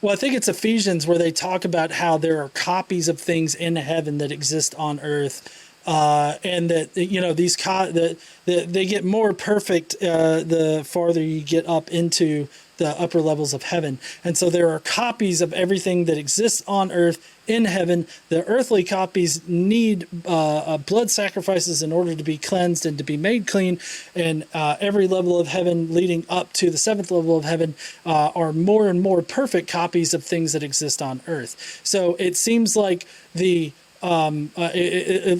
Well, I think it's Ephesians where they talk about how there are copies of things in heaven that exist on earth, and that these that they get more perfect the farther you get up into the upper levels of heaven. And so there are copies of everything that exists on earth in heaven. The earthly copies need blood sacrifices in order to be cleansed and to be made clean. And every level of heaven leading up to the seventh level of heaven are more and more perfect copies of things that exist on earth. So it seems like at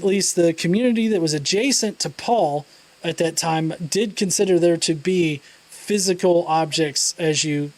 least the community that was adjacent to Paul at that time did consider there to be physical objects as you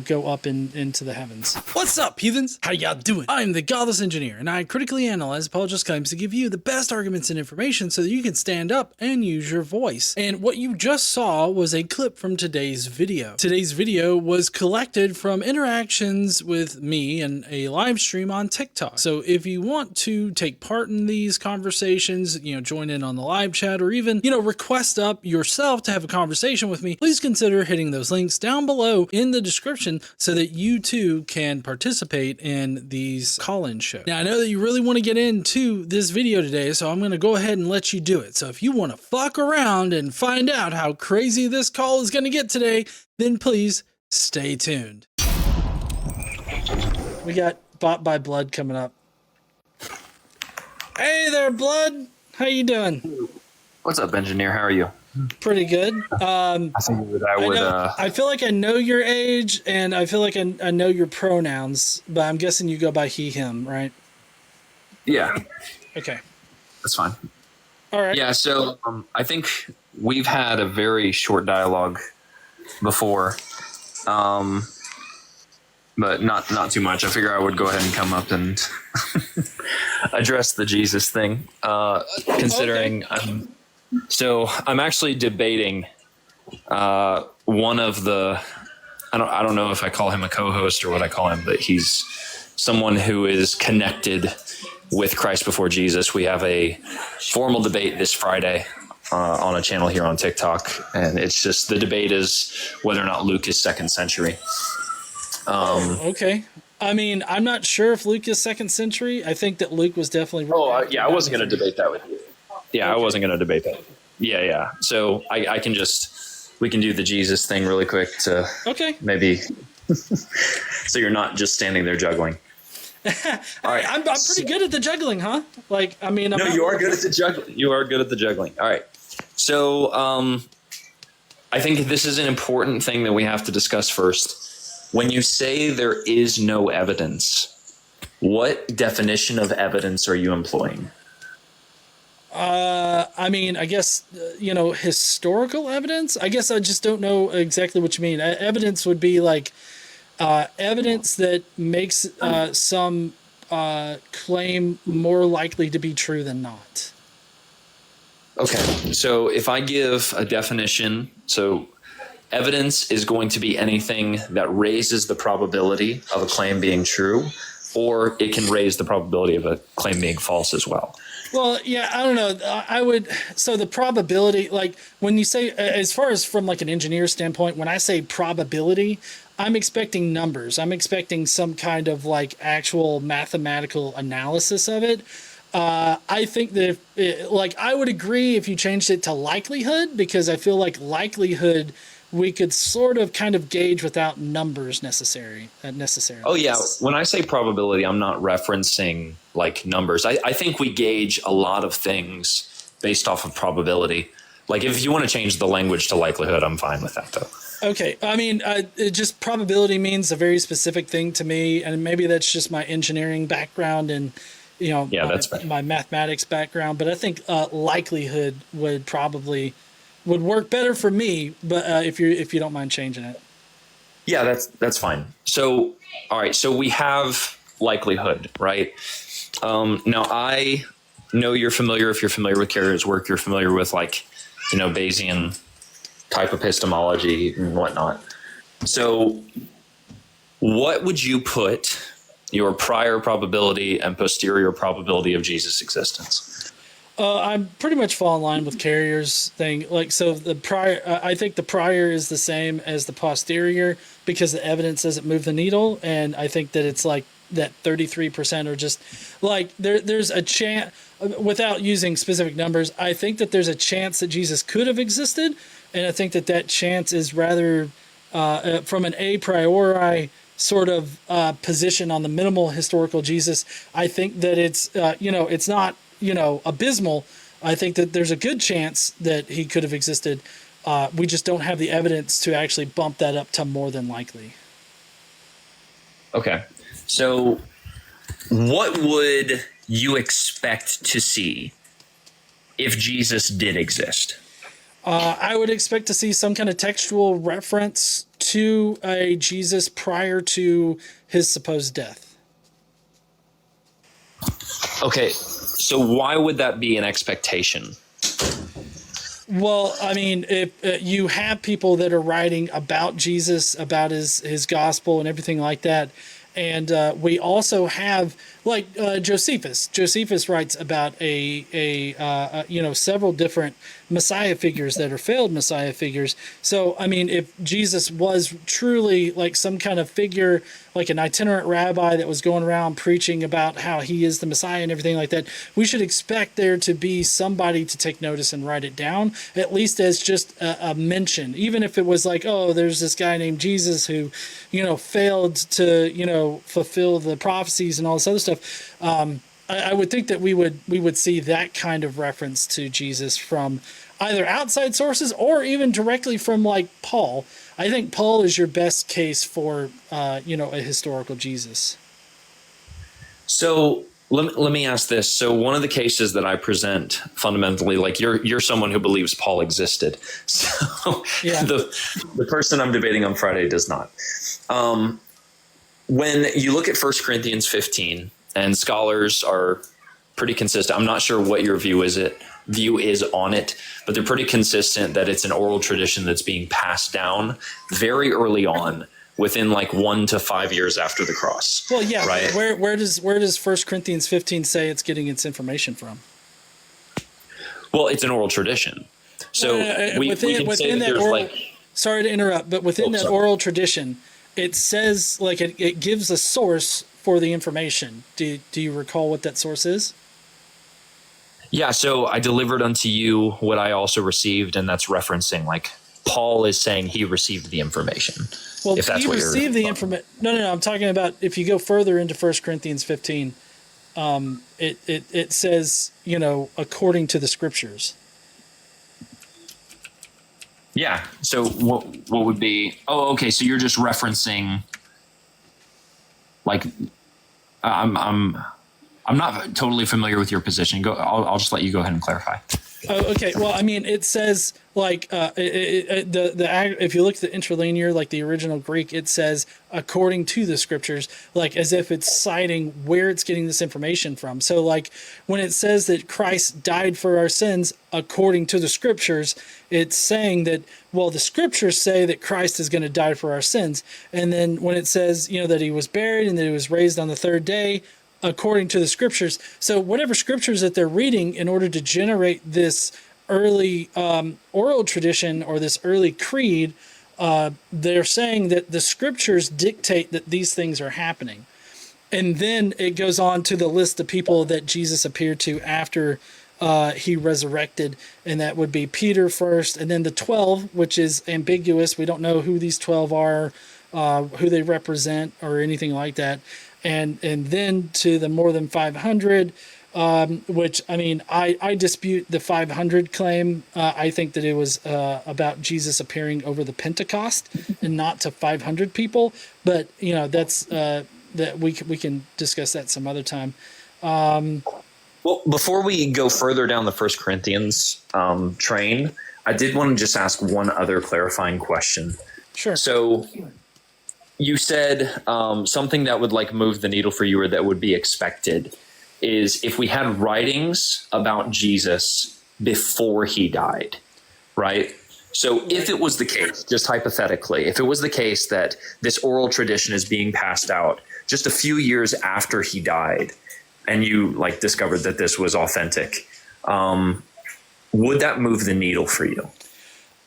go up into the heavens. What's up, heathens? How y'all doing? I'm the Godless engineer, and I critically analyze apologist claims to give you the best arguments and information so that you can stand up and use your voice. And what you just saw was a clip from today's video. Today's video was collected from interactions with me and a live stream on TikTok. So if you want to take part in these conversations, join in on the live chat, or even, request up yourself to have a conversation with me, please consider hitting those links down below in the description so that you too can participate in these call-in shows. Now, I know that you really want to get into this video today, so I'm going to go ahead and let you do it. So if you want to fuck around and find out how crazy this call is going to get today, then please stay tuned. We got Bought by Blood coming up. Hey there, Blood. How you doing? What's up, engineer? How are you? Pretty good. I figured I would. I feel like I know your age, and I feel like I know your pronouns, but I'm guessing you go by he, him, right? Yeah. Okay. That's fine. All right. Yeah. So I think we've had a very short dialogue before, but not too much. I figure I would go ahead and come up and address the Jesus thing, considering Okay. I'm actually debating one of the I don't know if I call him a co-host or what I call him, but he's someone who is connected with Christ before Jesus. We have a formal debate this Friday on a channel here on TikTok, and it's just the debate is whether or not Luke is second century. Okay. I mean, I'm not sure if Luke is second century. I think that Luke was definitely. I wasn't going to debate that with you. Yeah, okay. I wasn't going to debate that. Yeah. So we can do the Jesus thing really quick to maybe so you're not just standing there juggling. All right. I'm pretty good at the juggling, huh? Like, I mean, you are good at the juggling. You are good at the juggling. All right. So I think this is an important thing that we have to discuss first. When you say there is no evidence, what definition of evidence are you employing? I mean, I guess, historical evidence. I guess I just don't know exactly what you mean. Evidence would be like evidence that makes some claim more likely to be true than not. Okay. So if I give a definition, so evidence is going to be anything that raises the probability of a claim being true, or it can raise the probability of a claim being false as well. Well, yeah, I don't know. So the probability, like when you say, as far as from like an engineer standpoint, when I say probability, I'm expecting numbers. I'm expecting some kind of like actual mathematical analysis of it. I think that I would agree if you changed it to likelihood, because I feel like likelihood we could sort of kind of gauge without numbers necessarily. Oh, yeah. When I say probability, I'm not referencing like numbers. I think we gauge a lot of things based off of probability. Like if you want to change the language to likelihood, I'm fine with that, though. Okay. I mean, just probability means a very specific thing to me, and maybe that's just my engineering background and, my mathematics background. But I think likelihood would work better for me, but if you don't mind changing it. Yeah, that's fine. So, all right. So we have likelihood, right? Now I know you're familiar, if you're familiar with Carrier's work, you're familiar with Bayesian type epistemology and whatnot. So what would you put your prior probability and posterior probability of Jesus' existence? I'm pretty much fall in line with Carrier's thing. Like, so the prior, I think the prior is the same as the posterior because the evidence doesn't move the needle, and I think that it's like that 33% are just like there's a chance, without using specific numbers. I think that there's a chance that Jesus could have existed, and I think that that chance is rather from an a priori sort of position on the minimal historical Jesus. I think that it's it's not abysmal. I think that there's a good chance that he could have existed. We just don't have the evidence to actually bump that up to more than likely. Okay. So what would you expect to see if Jesus did exist? I would expect to see some kind of textual reference to a Jesus prior to his supposed death. Okay. So why would that be an expectation? Well, I mean, if you have people that are writing about Jesus, about his gospel and everything like that, and we also have like Josephus. Josephus writes about several different Messiah figures that are failed Messiah figures. So, I mean, if Jesus was truly like some kind of figure, like an itinerant rabbi that was going around preaching about how he is the Messiah and everything like that, we should expect there to be somebody to take notice and write it down, at least as just a mention. Even if it was like, oh, there's this guy named Jesus who, failed to, fulfill the prophecies and all this other stuff. I would think that we would see that kind of reference to Jesus from either outside sources or even directly from like Paul. I think Paul is your best case for a historical Jesus. So let me ask this. So one of the cases that I present fundamentally, like you're someone who believes Paul existed. So yeah. the person I'm debating on Friday does not. When you look at 1 Corinthians 15, and scholars are pretty consistent. I'm not sure what your view is on it, but they're pretty consistent that it's an oral tradition that's being passed down very early on, within like 1 to 5 years after the cross. Well, yeah. Right? Where does 1 Corinthians 15 say it's getting its information from? Well, it's an oral tradition. So we can say that there's oral, like. Sorry to interrupt, but within that oral tradition, it says like it gives a source for the information. Do you recall what that source is? Yeah, so I delivered unto you what I also received, and that's referencing like Paul is saying he received the information. Well, if that's he received the information. No. I'm talking about if you go further into 1 Corinthians 15, it says according to the scriptures. Yeah. So what would be? Oh, okay. So you're just referencing. Like, I'm not totally familiar with your position. I'll just let you go ahead and clarify. Oh, okay. Well, I mean, it says like if you look at the interlinear, like the original Greek, it says according to the scriptures, like as if it's citing where it's getting this information from. So like when it says that Christ died for our sins according to the scriptures, it's saying that, well, the scriptures say that Christ is going to die for our sins. And then when it says, that he was buried and that he was raised on the third day, according to the scriptures. So whatever scriptures that they're reading in order to generate this early oral tradition or this early creed, they're saying that the scriptures dictate that these things are happening. And then it goes on to the list of people that Jesus appeared to after he resurrected, and that would be Peter first, and then the 12, which is ambiguous. We don't know who these 12 are, who they represent, or anything like that. And then to the more than 500, which, I mean, I dispute the 500 claim. I think that it was about Jesus appearing over the Pentecost and not to 500 people. But, that's that we can discuss that some other time. Well, before we go further down the 1 Corinthians train, I did want to just ask one other clarifying question. Sure. So you said something that would like move the needle for you, or that would be expected, is if we had writings about Jesus before he died, right? So if it was the case, just hypothetically, if it was the case that this oral tradition is being passed out just a few years after he died, and you like discovered that this was authentic, would that move the needle for you?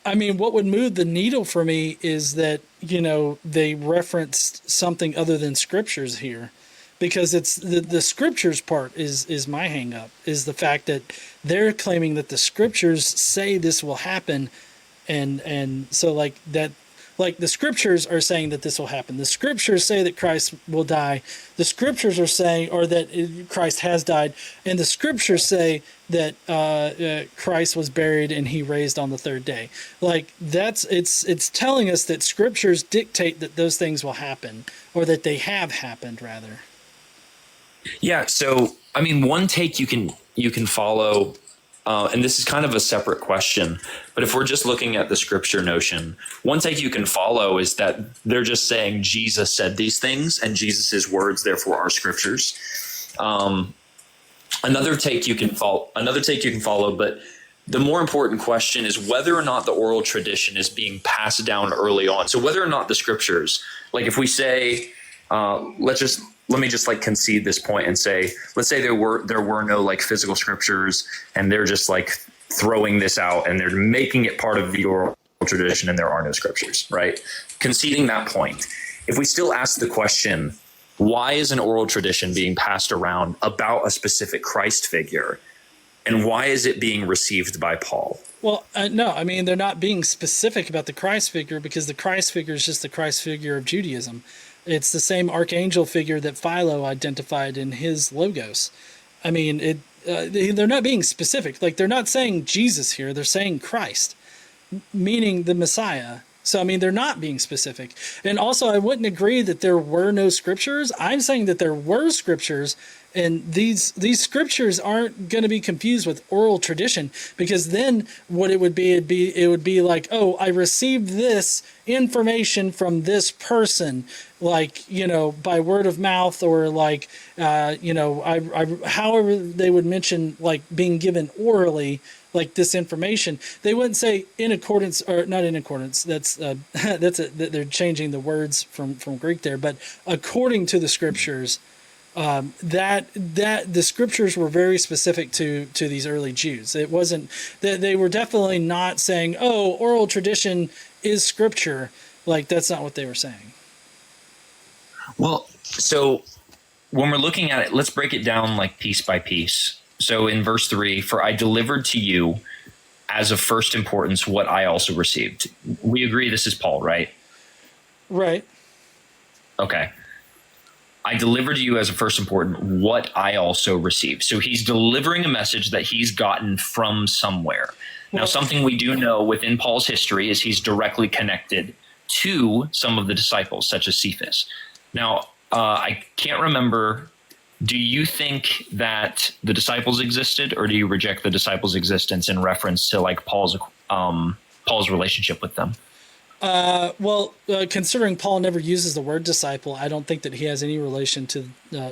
I mean, what would move the needle for me is that, they referenced something other than scriptures here, because it's the scriptures part is my hang up, is the fact that they're claiming that the scriptures say this will happen. And so like that, like the scriptures are saying that this will happen. The scriptures say that Christ will die. The scriptures are saying, or that Christ has died. And the scriptures say that Christ was buried and he raised on the third day. Like it's telling us that scriptures dictate that those things will happen, or that they have happened rather. Yeah. So, I mean, one take you can follow, and this is kind of a separate question, but if we're just looking at the scripture notion, one take you can follow is that they're just saying Jesus said these things and Jesus's words, therefore, are scriptures. Another take you can follow, but the more important question is whether or not the oral tradition is being passed down early on. So whether or not the scriptures, like if we say, let me just like concede this point and say, let's say there were no like physical scriptures, and they're just like throwing this out and they're making it part of the oral tradition, and there are no scriptures, right? Conceding that point, if we still ask the question, why is an oral tradition being passed around about a specific Christ figure, and why is it being received by Paul? Well, no, I mean, they're not being specific about the Christ figure, because the Christ figure is just the Christ figure of Judaism. It's the same archangel figure that Philo identified in his Logos. I mean, they're not being specific. Like, they're not saying Jesus here. They're saying Christ, meaning the Messiah. So, I mean, they're not being specific. And also, I wouldn't agree that there were no scriptures. I'm saying that there were scriptures, and these scriptures aren't going to be confused with oral tradition, because then what it would be like, oh, I received this information from this person, like, by word of mouth, or like, however they would mention, like, being given orally, like, this information. They wouldn't say in accordance, or not in accordance. They're changing the words from Greek there, but according to the scriptures. That the scriptures were very specific to these early Jews. It wasn't that they were definitely not saying, oh, oral tradition is scripture. Like, that's not what they were saying. Well, so when we're looking at it, let's break it down like piece by piece. So in verse 3, for I delivered to you as of first importance what I also received. We agree this is Paul, right? Right. Okay. I delivered to you as a first important what I also received. So he's delivering a message that he's gotten from somewhere. Now, something we do know within Paul's history is he's directly connected to some of the disciples, such as Cephas. Now, I can't remember. Do you think that the disciples existed, or do you reject the disciples' existence in reference to like Paul's relationship with them? Considering Paul never uses the word disciple, I don't think that he has any relation to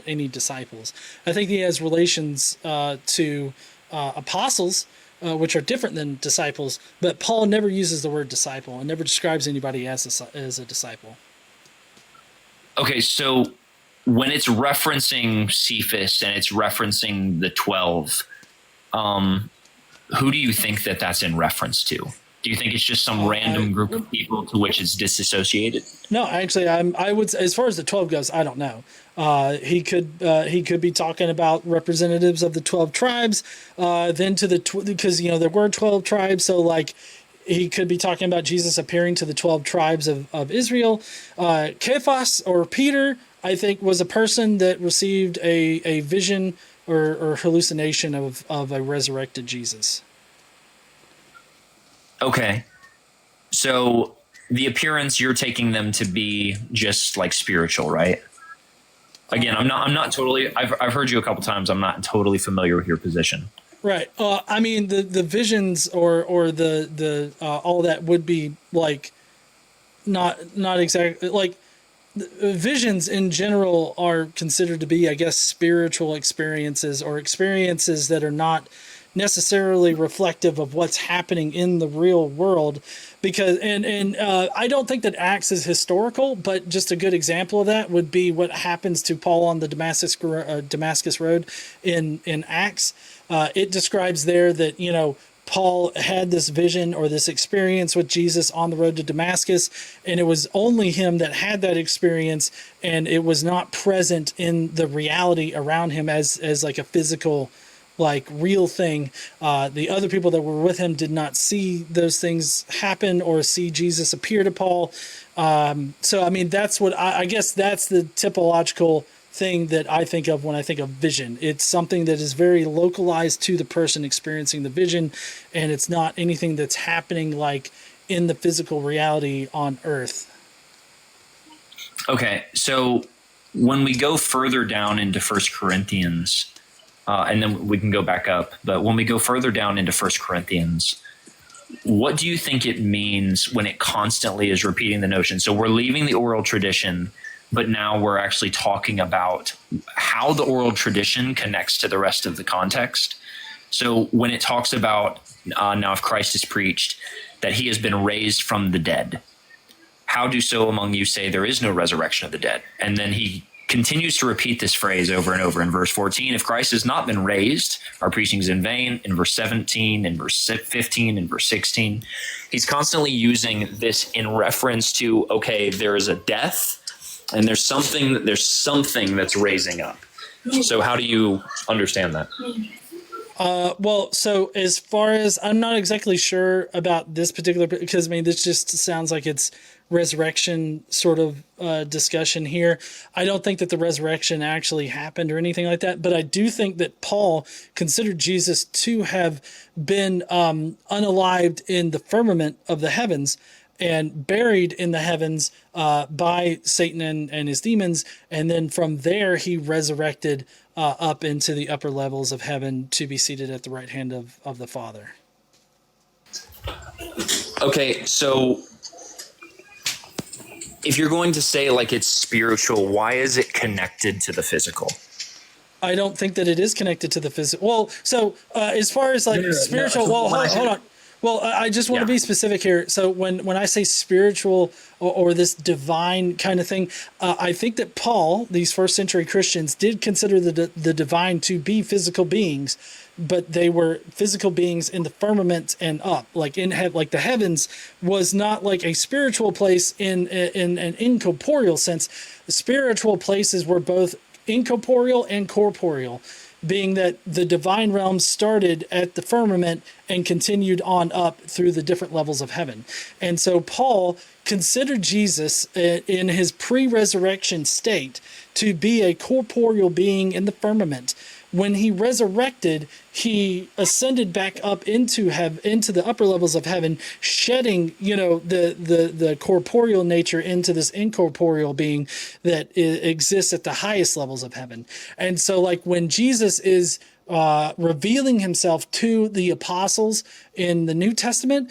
any disciples. I think he has relations to apostles, which are different than disciples, but Paul never uses the word disciple and never describes anybody as a disciple. Okay, so when it's referencing Cephas and it's referencing the 12, who do you think that that's in reference to? Do you think it's just some random group of people to which it's disassociated? No, actually, I would say, as far as the 12 goes, I don't know. He could be talking about representatives of the 12 tribes, then to because there were 12 tribes, so like he could be talking about Jesus appearing to the 12 tribes of Israel. Cephas, or Peter, I think, was a person that received a vision or hallucination of a resurrected Jesus. Okay, so the appearance, you're taking them to be just like spiritual, right? Again, I'm not totally. I've heard you a couple times. I'm not totally familiar with your position. Right. I mean, the visions or the all that would be like not exactly like visions in general are considered to be, I guess, spiritual experiences, or experiences that are not necessarily reflective of what's happening in the real world. Because I don't think that Acts is historical, but just a good example of that would be what happens to Paul on the Damascus Road in Acts. It describes there that, you know, Paul had this vision or this experience with Jesus on the road to Damascus, and it was only him that had that experience, and it was not present in the reality around him as like a physical, like real thing. The other people that were with him did not see those things happen or see Jesus appear to Paul. So, I mean, that's what I guess that's the typological thing that I think of when I think of vision. It's something that is very localized to the person experiencing the vision, and it's not anything that's happening like in the physical reality on Earth. Okay, so when we go further down into First Corinthians, and then we can go back up, but when we go further down into First Corinthians, what do you think it means when it constantly is repeating the notion? So we're leaving the oral tradition, but now we're actually talking about how the oral tradition connects to the rest of the context. So when it talks about now if Christ is preached, that he has been raised from the dead, how do so among you say there is no resurrection of the dead? And then he continues to repeat this phrase over and over in verse 14. If Christ has not been raised, our preaching is in vain. In verse 17, in verse 15, in verse 16, he's constantly using this in reference to, okay, there is a death and there's something that's raising up. So how do you understand that? Well, so as far as I'm not exactly sure about this particular, because I mean, this just sounds like it's resurrection sort of discussion here. I don't think that the resurrection actually happened or anything like that, but I do think that Paul considered Jesus to have been unalived in the firmament of the heavens and buried in the heavens by Satan and his demons. And then from there, he resurrected up into the upper levels of heaven to be seated at the right hand of the Father. Okay, so if you're going to say like it's spiritual, why is it connected to the physical? I don't think that it is connected to the physical. Well, so as far as like spiritual, well, hold on. Well, I just want to be specific here. So when I say spiritual or this divine kind of thing, I think that Paul, these first century Christians, did consider the divine to be physical beings, but they were physical beings in the firmament and up, like like the heavens was not like a spiritual place in an incorporeal sense. The spiritual places were both incorporeal and corporeal, being that the divine realm started at the firmament and continued on up through the different levels of heaven. And so Paul considered Jesus in his pre-resurrection state to be a corporeal being in the firmament. When he resurrected, he ascended back up into the upper levels of heaven, shedding, the corporeal nature into this incorporeal being that exists at the highest levels of heaven. And so, like when Jesus is revealing himself to the apostles in the New Testament,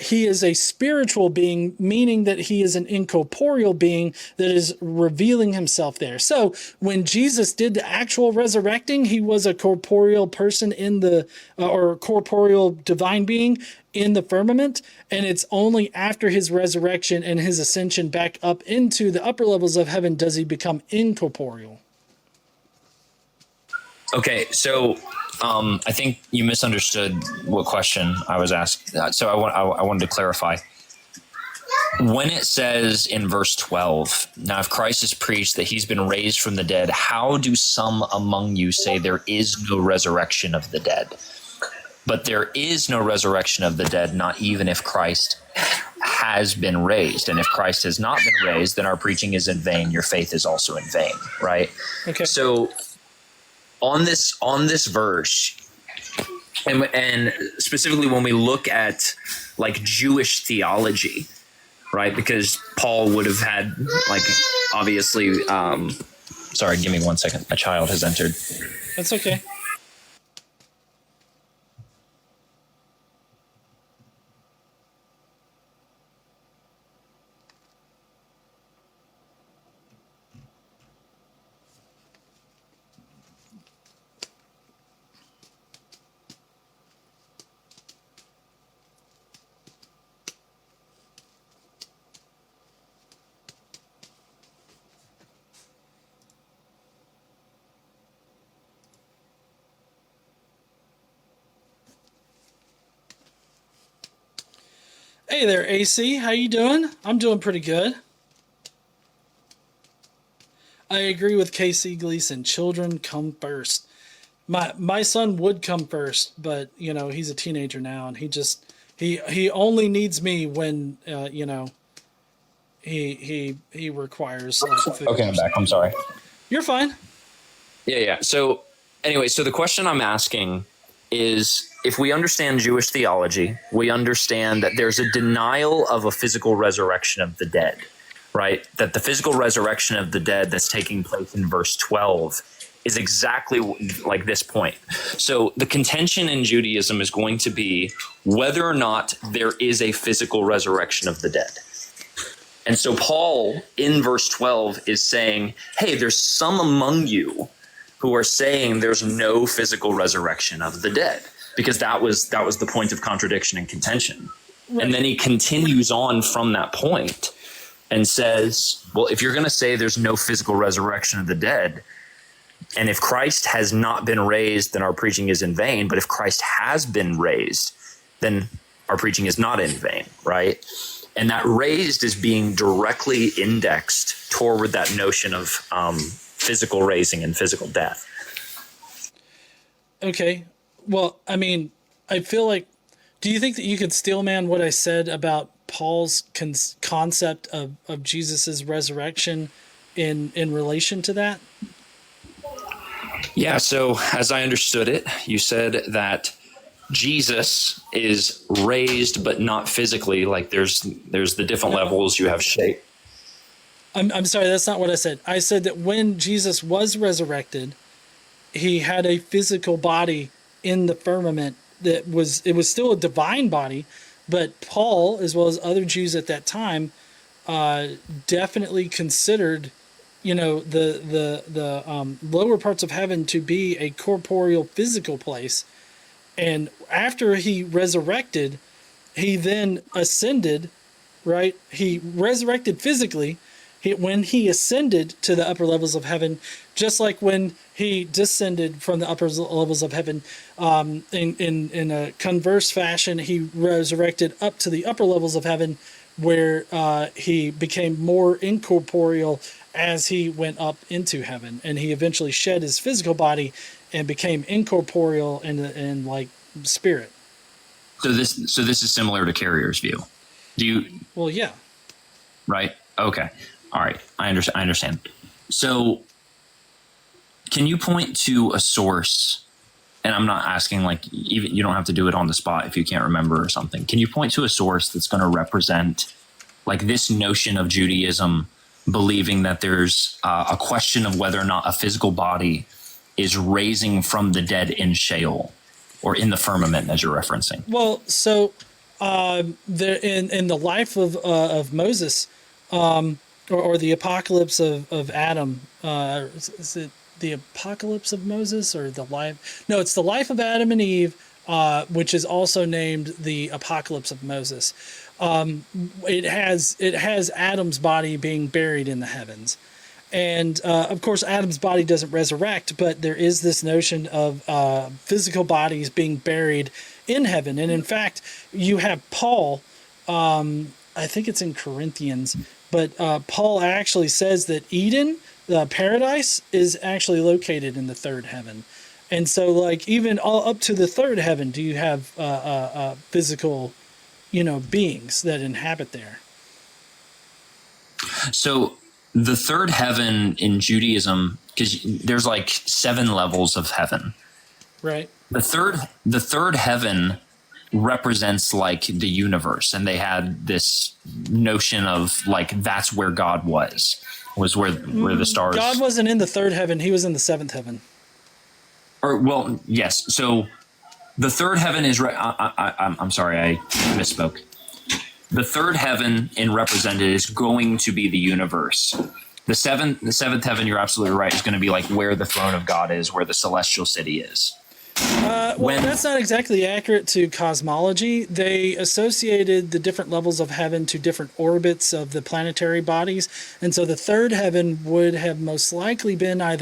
he is a spiritual being, meaning that he is an incorporeal being that is revealing himself there. So when Jesus did the actual resurrecting, he was a corporeal person in the, or corporeal divine being in the firmament. And it's only after his resurrection and his ascension back up into the upper levels of heaven does he become incorporeal. Okay, so I think you misunderstood what question I was asked. So I wanted to clarify. When it says in verse 12, now if Christ is preached that he's been raised from the dead, how do some among you say there is no resurrection of the dead? But there is no resurrection of the dead, not even if Christ has been raised. And if Christ has not been raised, then our preaching is in vain. Your faith is also in vain, right? Okay. So on this verse, and specifically when we look at like Jewish theology, right? Because Paul would have had like obviously. Sorry, give me 1 second. A child has entered. That's okay. Hey there, AC. How you doing? I'm doing pretty good. I agree with KC Gleason. Children come first. My son would come first, but he's a teenager now, and he only needs me when he requires food. Okay, I'm back. I'm sorry. You're fine. Yeah. So anyway, so the question I'm asking is, if we understand Jewish theology, we understand that there's a denial of a physical resurrection of the dead, right? That the physical resurrection of the dead that's taking place in verse 12 is exactly like this point. So the contention in Judaism is going to be whether or not there is a physical resurrection of the dead. And so Paul in verse 12 is saying, hey, there's some among you who are saying there's no physical resurrection of the dead, because that was the point of contradiction and contention. Right. And then he continues on from that point and says, well, if you're going to say there's no physical resurrection of the dead, and if Christ has not been raised, then our preaching is in vain. But if Christ has been raised, then our preaching is not in vain, right? And that raised is being directly indexed toward that notion of physical raising and physical death. Okay. Well, I mean, I feel like, do you think that you could steelman what I said about Paul's concept of Jesus's resurrection in relation to that? Yeah. So as I understood it, you said that Jesus is raised, but not physically. Like there's the different levels. You have shape. I'm sorry, that's not what I said. I said that when Jesus was resurrected, he had a physical body in the firmament it was still a divine body, but Paul, as well as other Jews at that time, definitely considered, the lower parts of heaven to be a corporeal physical place. And after he resurrected, he then ascended, right? He resurrected physically. When he ascended to the upper levels of heaven, just like when he descended from the upper levels of heaven, in a converse fashion, he resurrected up to the upper levels of heaven, where he became more incorporeal as he went up into heaven, and he eventually shed his physical body and became incorporeal and like spirit. So this is similar to Carrier's view. Do you? Well, yeah. Right. Okay. All right. I understand. So can you point to a source? And I'm not asking, like, even you don't have to do it on the spot if you can't remember or something. Can you point to a source that's going to represent like this notion of Judaism believing that there's a question of whether or not a physical body is raising from the dead in Sheol or in the firmament, as you're referencing? Well, so there in the life of Moses, or the apocalypse of Adam, is it the apocalypse of Moses or the life? No, it's the life of Adam and Eve, which is also named the apocalypse of Moses. It has Adam's body being buried in the heavens. And of course, Adam's body doesn't resurrect, but there is this notion of physical bodies being buried in heaven. And in fact, you have Paul, I think it's in Corinthians, but Paul actually says that Eden, the paradise, is actually located in the third heaven. And so, like, even all up to the third heaven, do you have physical, beings that inhabit there? So the third heaven in Judaism, because there's like 7 levels of heaven. Right. The third heaven represents like the universe, and they had this notion of like that's where God was where the stars. God wasn't in the third heaven; he was in the seventh heaven. Or well, yes. So the third heaven is. I'm sorry, I misspoke. The third heaven in represented is going to be the universe. The seventh heaven, you're absolutely right, is going to be like where the throne of God is, where the celestial city is. Well, that's not exactly accurate to cosmology. They associated the different levels of heaven to different orbits of the planetary bodies. And so the third heaven would have most likely been I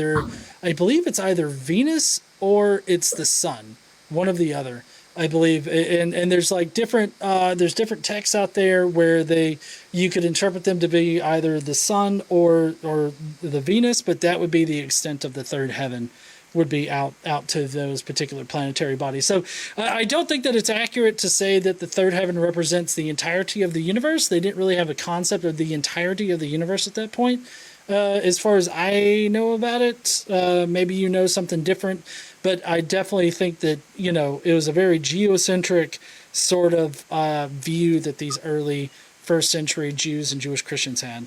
believe it's either Venus or it's the sun, one of the other. I believe, and there's like different texts out there where you could interpret them to be either the sun or the Venus, but that would be the extent of the third heaven, would be out to those particular planetary bodies. So I don't think that it's accurate to say that the third heaven represents the entirety of the universe. They didn't really have a concept of the entirety of the universe at that point. As far as I know about it, maybe you know something different, but I definitely think that, it was a very geocentric sort of view that these early first century Jews and Jewish Christians had.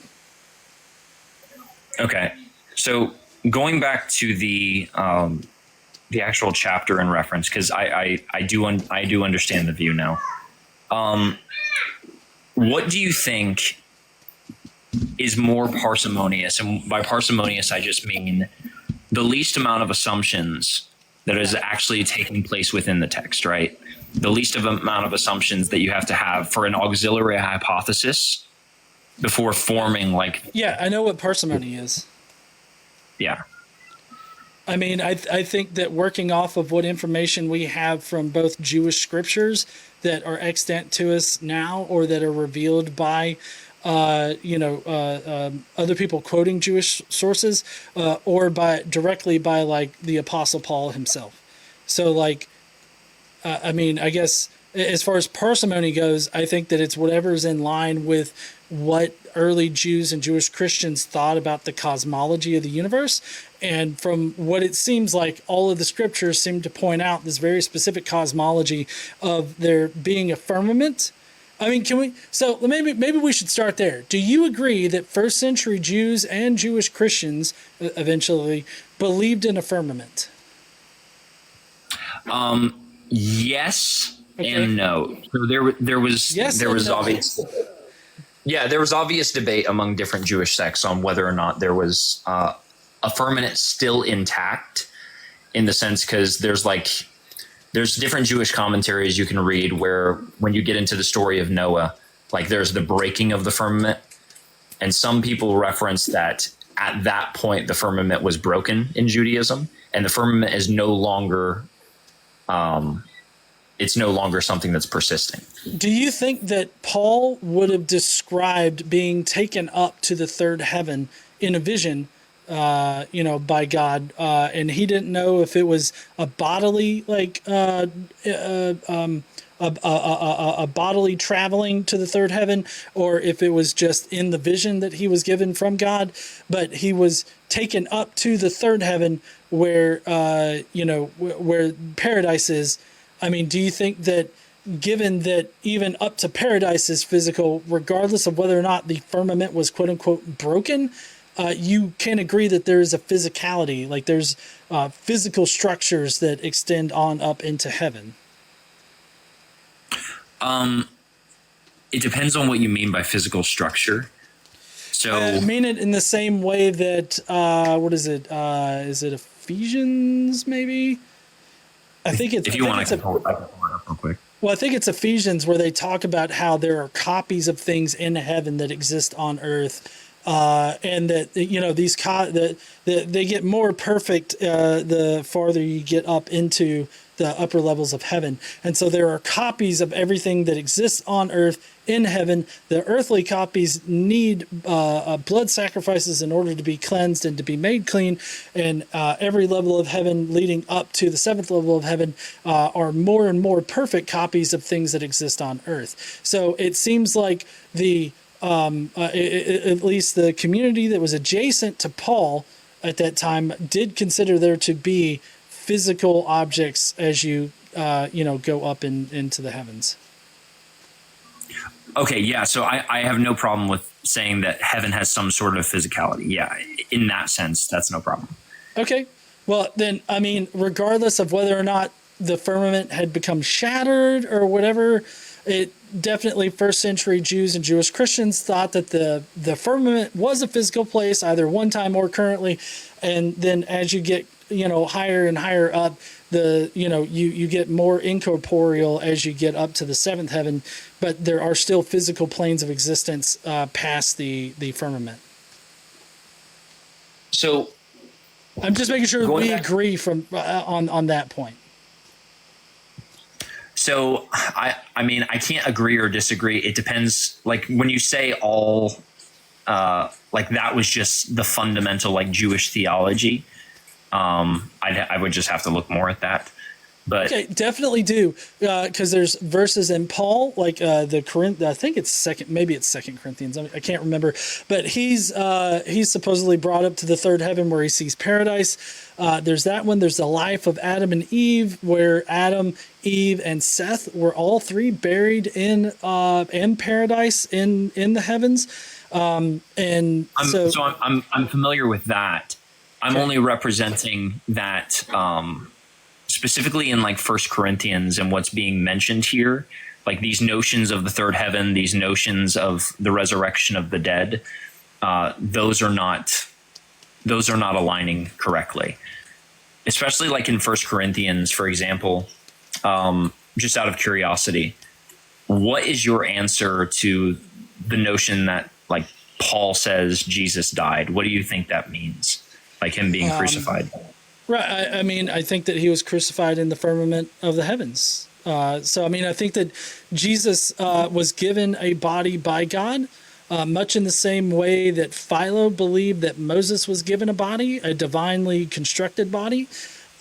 Okay. So going back to the actual chapter and reference, because I do understand the view now. What do you think is more parsimonious? And by parsimonious, I just mean the least amount of assumptions that is actually taking place within the text, right? The least amount of assumptions that you have to have for an auxiliary hypothesis before forming Yeah, I know what parsimony is. Yeah. I mean, I think that working off of what information we have from both Jewish scriptures that are extant to us now, or that are revealed by, other people quoting Jewish sources, or directly by the Apostle Paul himself. So I mean, I guess as far as parsimony goes, I think that it's whatever's in line with what early Jews and Jewish Christians thought about the cosmology of the universe. And from what it seems like, all of the scriptures seem to point out this very specific cosmology of there being a firmament. I mean, maybe we should start there. Do you agree that first century Jews and Jewish Christians eventually believed in a firmament? Yes and no. So there was obvious debate among different Jewish sects on whether or not there was a firmament still intact, in the sense, because there's different Jewish commentaries you can read where, when you get into the story of Noah, there's the breaking of the firmament, and some people reference that at that point the firmament was broken in Judaism, and the firmament is no longer something that's persisting. Do you think that Paul would have described being taken up to the third heaven in a vision, by God, and he didn't know if it was a bodily, a bodily traveling to the third heaven, or if it was just in the vision that he was given from God, but he was taken up to the third heaven where, where paradise is? I mean, do you think that, given that even up to paradise is physical, regardless of whether or not the firmament was quote unquote broken, you can agree that there is a physicality, there's physical structures that extend on up into heaven? It depends on what you mean by physical structure. So I mean it in the same way that, what is it? Is it Ephesians, maybe? I think it's. If you want, I can pull it up real quick. Well, I think it's Ephesians where they talk about how there are copies of things in heaven that exist on earth, and that these that they get more perfect the farther you get up into the upper levels of heaven. And so there are copies of everything that exists on earth in heaven. The earthly copies need blood sacrifices in order to be cleansed and to be made clean. And every level of heaven leading up to the seventh level of heaven are more and more perfect copies of things that exist on earth. So it seems like at least the community that was adjacent to Paul at that time did consider there to be physical objects as you go up into the heavens. Okay, yeah. So I have no problem with saying that heaven has some sort of physicality. Yeah, in that sense, that's no problem. Okay. Well, then, I mean, regardless of whether or not the firmament had become shattered or whatever, it definitely first century Jews and Jewish Christians thought that the firmament was a physical place, either one time or currently. And then as you get higher and higher up, you get more incorporeal as you get up to the seventh heaven, but there are still physical planes of existence past the firmament. So I'm just making sure we agree from on that point. So I mean, I can't agree or disagree. It depends. Like when you say all, like that was just the fundamental like Jewish theology. I would just have to look more at that. But Okay, definitely do, because there's verses in Paul, like the Corinth. I think it's maybe it's Second Corinthians. I can't remember, but he's supposedly brought up to the third heaven where he sees paradise. There's that one. There's the life of Adam and Eve, where Adam, Eve, and Seth were all three buried in paradise in the heavens. And I'm familiar with that. I'm only representing that. Specifically in like First Corinthians and what's being mentioned here, like these notions of the third heaven, these notions of the resurrection of the dead, those are not aligning correctly. Especially like in First Corinthians, for example, just out of curiosity, what is your answer to the notion that like Paul says Jesus died? What do you think that means? Like him being crucified? Right. I mean, I think that he was crucified in the firmament of the heavens. So, I mean, I think that Jesus was given a body by God, much in the same way that Philo believed that Moses was given a body, a divinely constructed body.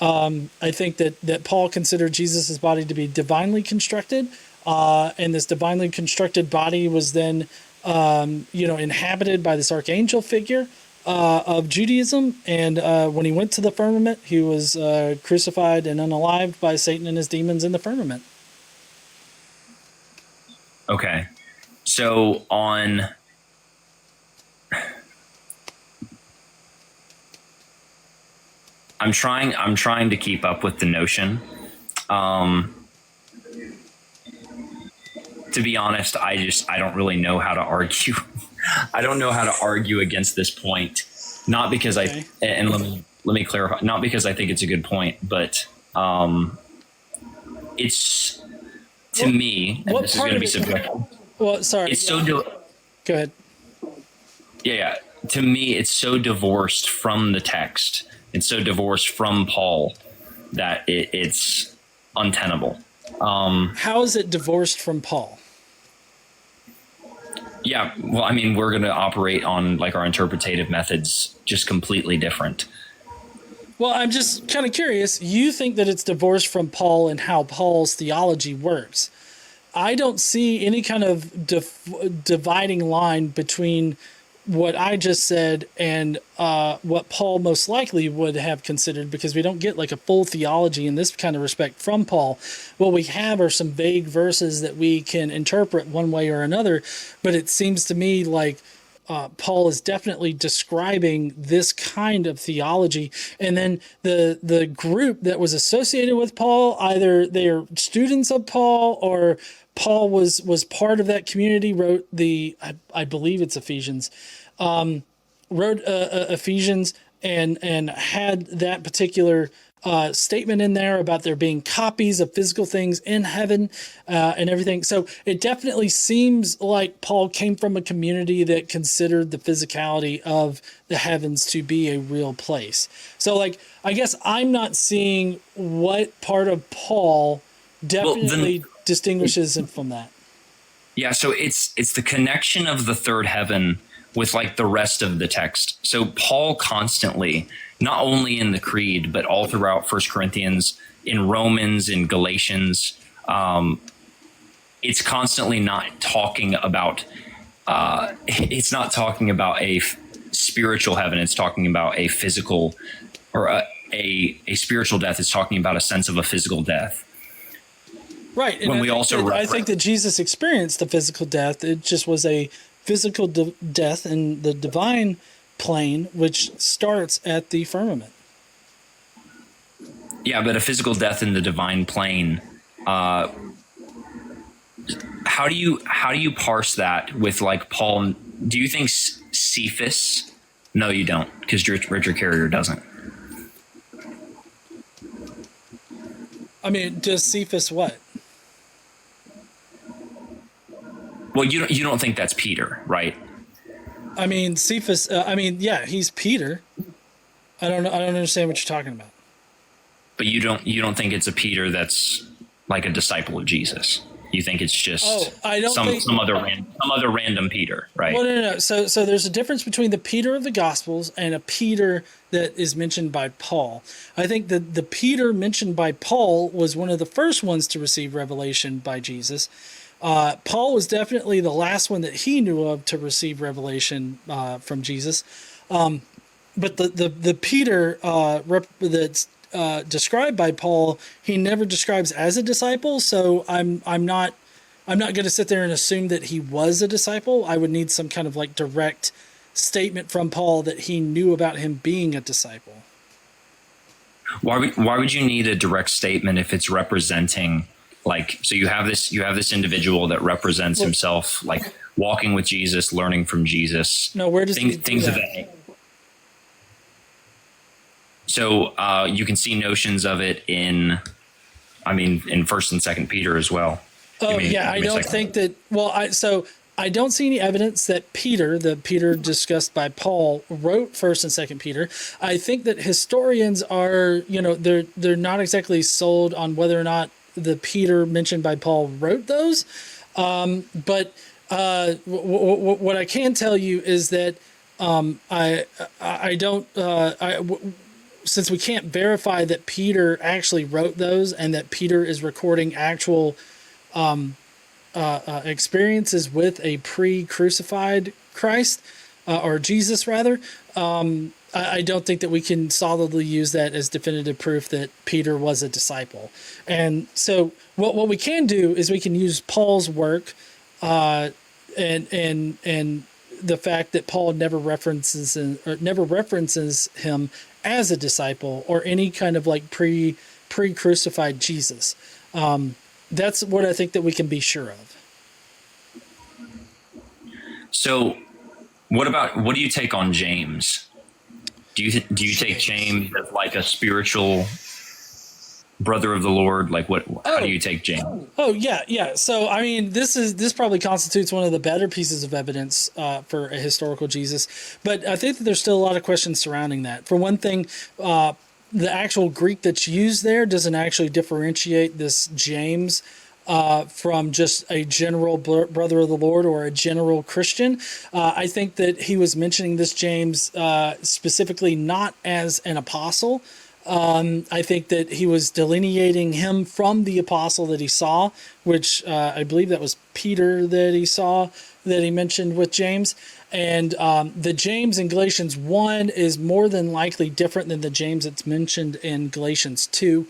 I think that Paul considered Jesus' body to be divinely constructed, and this divinely constructed body was then, inhabited by this archangel figure of Judaism, and when he went to the firmament, he was crucified and unalived by Satan and his demons in the firmament. Okay, so I'm trying to keep up with the notion. To be honest, I don't really know how to argue. I don't know how to argue against this point. Not because Okay. and let me clarify. Not because I think it's a good point, but it's to me. And what this is part going to of be it- subjective. Well, sorry. It's Go ahead. yeah. To me, it's so divorced from the text. It's so divorced from Paul that it's untenable. How is it divorced from Paul? Yeah, well, I mean, we're going to operate on like our interpretative methods just completely different. Well, I'm just kind of curious. You think that it's divorced from Paul and how Paul's theology works. I don't see any kind of dividing line between what I just said and what Paul most likely would have considered, because we don't get like a full theology in this kind of respect from Paul. What we have are some vague verses that we can interpret one way or another, but it seems to me like Paul is definitely describing this kind of theology. And then the group that was associated with Paul, either they are students of Paul or Paul was part of that community, wrote I believe it's Ephesians, wrote Ephesians and had that particular statement in there about there being copies of physical things in heaven and everything. So it definitely seems like Paul came from a community that considered the physicality of the heavens to be a real place. So like, I guess I'm not seeing what part of Paul definitely distinguishes him from that. Yeah, so it's the connection of the third heaven with like the rest of the text. So Paul constantly, not only in the Creed, but all throughout First Corinthians, in Romans, in Galatians, it's constantly not talking about. It's not talking about a spiritual heaven. It's talking about a physical, or a spiritual death. It's talking about a sense of a physical death. Right. And I think that Jesus experienced the physical death. It just was a physical death in the divine plane, which starts at the firmament. Yeah, but a physical death in the divine plane. How do you parse that with like Paul? Do you think Cephas? No, you don't, because Richard Carrier doesn't. I mean, does Cephas what? Well, you don't think that's Peter, right? I mean, Cephas. Yeah, he's Peter. I don't understand what you're talking about. But you don't think it's a Peter that's like a disciple of Jesus? You think it's just I don't think some other random Peter, right? Well, no. So there's a difference between the Peter of the Gospels and a Peter that is mentioned by Paul. I think that the Peter mentioned by Paul was one of the first ones to receive revelation by Jesus. Paul was definitely the last one that he knew of to receive revelation from Jesus. But the Peter that's described by Paul, he never describes as a disciple. So I'm not going to sit there and assume that he was a disciple. I would need some kind of like direct statement from Paul that he knew about him being a disciple. Why would you need a direct statement if it's representing, like, so you have this individual that represents himself, like walking with Jesus, learning from Jesus. No, where does things of that? So you can see notions of it in First and Second Peter as well. I don't think that. Well, I don't see any evidence that the Peter discussed by Paul, wrote First and Second Peter. I think that historians are, they're not exactly sold on whether or not the Peter mentioned by Paul wrote those. But what I can tell you is that since we can't verify that Peter actually wrote those and that Peter is recording actual experiences with a pre-crucified Christ or Jesus rather, I don't think that we can solidly use that as definitive proof that Peter was a disciple. And so what we can do is we can use Paul's work and the fact that Paul never references him as a disciple or any kind of like pre-crucified Jesus. That's what I think that we can be sure of. So what do you take on James? Do you take James as like a spiritual brother of the Lord? Like how do you take James? Oh yeah. So I mean, this probably constitutes one of the better pieces of evidence for a historical Jesus, but I think that there's still a lot of questions surrounding that. For one thing, the actual Greek that's used there doesn't actually differentiate this James from just a general brother of the Lord or a general Christian. I think that he was mentioning this James specifically not as an apostle. I think that he was delineating him from the apostle that he saw, which I believe that was Peter that he mentioned with James. And the James in Galatians 1 is more than likely different than the James that's mentioned in Galatians 2.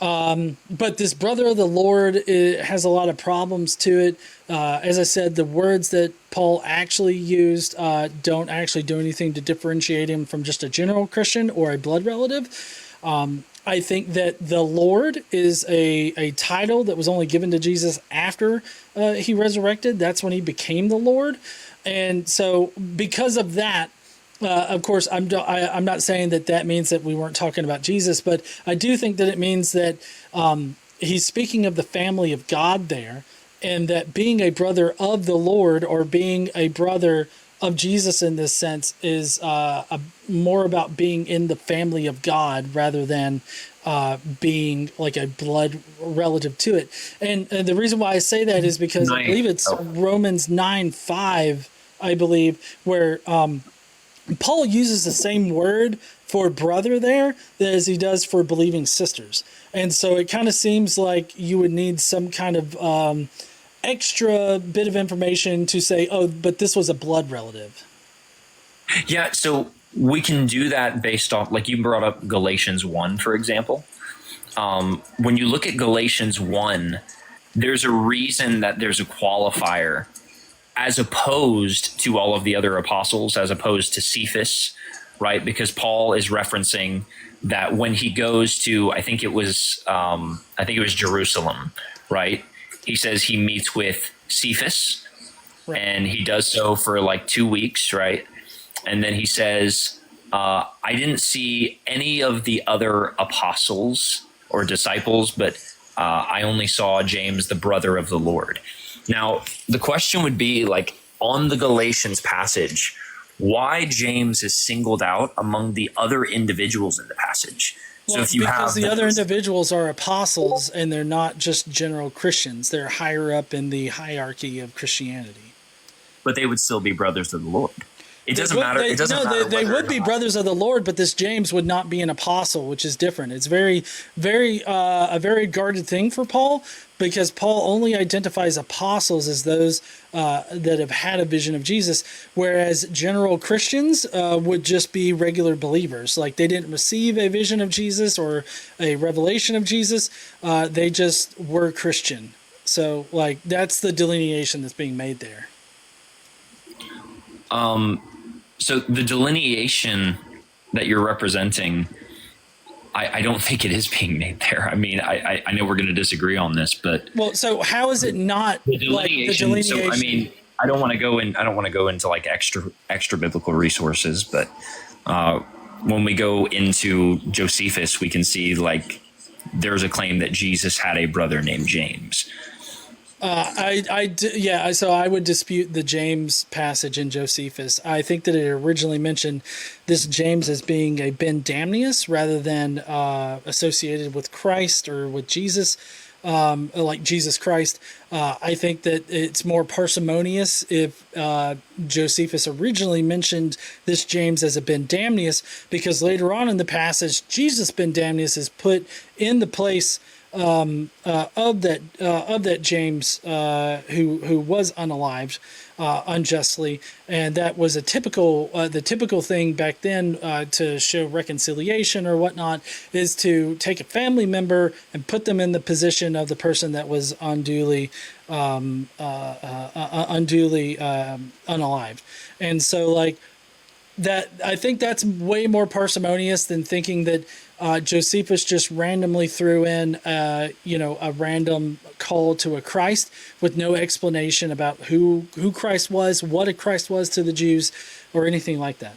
But this brother of the Lord has a lot of problems to it. As I said, the words that Paul actually used don't actually do anything to differentiate him from just a general Christian or a blood relative. I think that the Lord is a title that was only given to Jesus after he resurrected. That's when he became the Lord. And so because of that, of course, I'm not saying that means that we weren't talking about Jesus, but I do think that it means that he's speaking of the family of God there, and that being a brother of the Lord or being a brother of Jesus in this sense is more about being in the family of God rather than being like a blood relative to it. And the reason why I say that is because I believe it's Romans 9:5, I believe, where Paul uses the same word for brother there as he does for believing sisters. And so it kind of seems like you would need some kind of extra bit of information to say, oh, but this was a blood relative. Yeah, so we can do that based off, like you brought up Galatians 1, for example. When you look at Galatians 1, there's a reason that there's a qualifier as opposed to all of the other apostles, as opposed to Cephas, right? Because Paul is referencing that when he goes to, I think it was Jerusalem, right? He says he meets with Cephas, right, and he does so for like 2 weeks, right? And then he says, I didn't see any of the other apostles or disciples, but I only saw James, the brother of the Lord. Now, the question would be, like, on the Galatians passage, why James is singled out among the other individuals in the passage. So Well, if you because have the other individuals are apostles and they're not just general Christians. They're higher up in the hierarchy of Christianity. But they would still be brothers of the Lord. It doesn't matter. It doesn't matter. They would be brothers of the Lord, but this James would not be an apostle, which is different. It's a very guarded thing for Paul, because Paul only identifies apostles as those that have had a vision of Jesus, whereas general Christians would just be regular believers. Like, they didn't receive a vision of Jesus or a revelation of Jesus. They just were Christian. So, like, that's the delineation that's being made there. So the delineation that you're representing, I don't think it is being made there. I mean, I know we're going to disagree on this, but well, so how is it not the delineation? Like the delineation? So I mean, I don't want to go into like extra biblical resources, but when we go into Josephus, we can see like there's a claim that Jesus had a brother named James. So I would dispute the James passage in Josephus. I think that it originally mentioned this James as being a Ben Damnius rather than associated with Christ or with Jesus, like Jesus Christ. I think that it's more parsimonious if Josephus originally mentioned this James as a Ben Damnius, because later on in the passage, Jesus Ben Damnius is put in the place of that James who was unalived unjustly, and that was the typical thing back then to show reconciliation or whatnot, is to take a family member and put them in the position of the person that was unduly unalived. And so like that, I think that's way more parsimonious than thinking that Josephus just randomly threw in, a random call to a Christ with no explanation about who Christ was, what a Christ was to the Jews, or anything like that.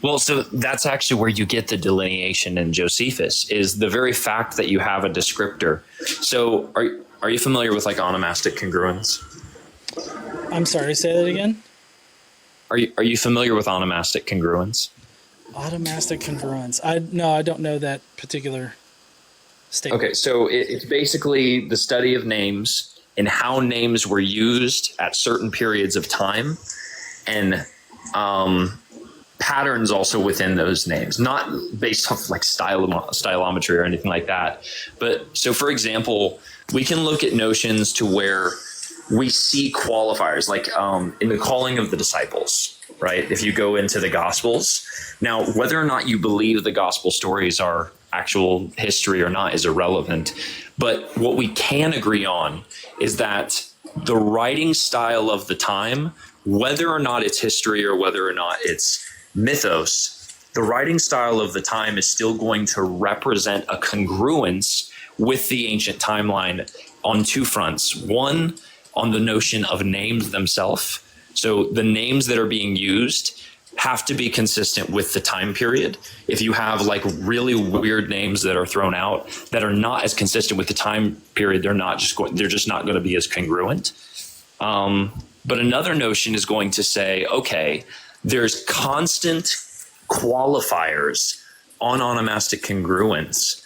Well, so that's actually where you get the delineation in Josephus, is the very fact that you have a descriptor. So are you familiar with like onomastic congruence? I'm sorry, say that again. Are you familiar with onomastic congruence? Automastic congruence. I don't know that particular statement. Okay, so it's basically the study of names and how names were used at certain periods of time, and patterns also within those names, not based off like stylometry or anything like that. But so, for example, we can look at notions to where we see qualifiers, like in the calling of the disciples, right? If you go into the Gospels, now whether or not you believe the Gospel stories are actual history or not is irrelevant. But what we can agree on is that the writing style of the time, whether or not it's history or whether or not it's mythos, the writing style of the time is still going to represent a congruence with the ancient timeline on two fronts. One, on the notion of names themselves. So the names that are being used have to be consistent with the time period. If you have like really weird names that are thrown out that are not as consistent with the time period, they're just not going to be as congruent. But another notion is going to say, okay, there's constant qualifiers on onomastic congruence,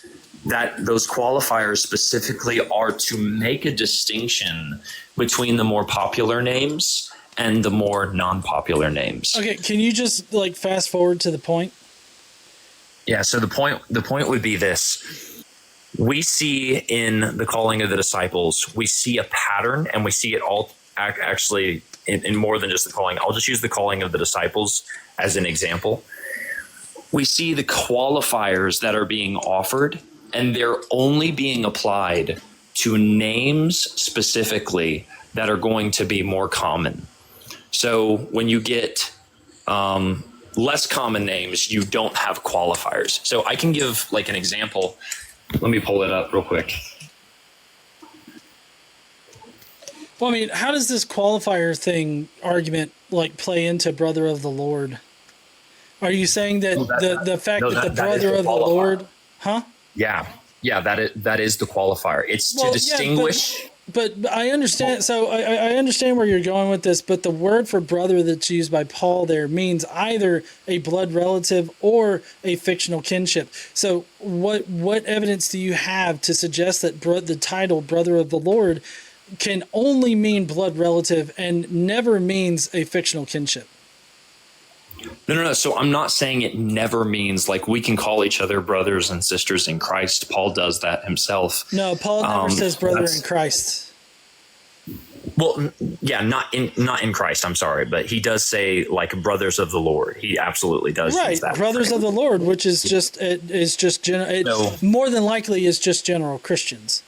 that those qualifiers specifically are to make a distinction between the more popular names and the more non-popular names. Okay, can you just like fast forward to the point? Yeah, so the point would be this. We see in the calling of the disciples, we see a pattern, and we see it all actually in more than just the calling. I'll just use the calling of the disciples as an example. We see the qualifiers that are being offered, and they're only being applied to names specifically that are going to be more common. So when you get less common names, you don't have qualifiers. So I can give like an example. Let me pull it up real quick. Well, I mean, how does this qualifier thing argument like play into brother of the Lord? Are you saying that the fact that the brother of the Lord, huh? Yeah, that is the qualifier. It's to distinguish. But I understand. So I understand where you're going with this. But the word for brother that's used by Paul there means either a blood relative or a fictional kinship. So what evidence do you have to suggest that the title brother of the Lord can only mean blood relative and never means a fictional kinship? No. So I'm not saying it never means like we can call each other brothers and sisters in Christ. Paul does that himself. No, Paul never says brother in Christ. Well, yeah, not in Christ. I'm sorry, but he does say like brothers of the Lord. He absolutely does. Right, use that brothers phrase. of the Lord, which is just more than likely is just general Christians.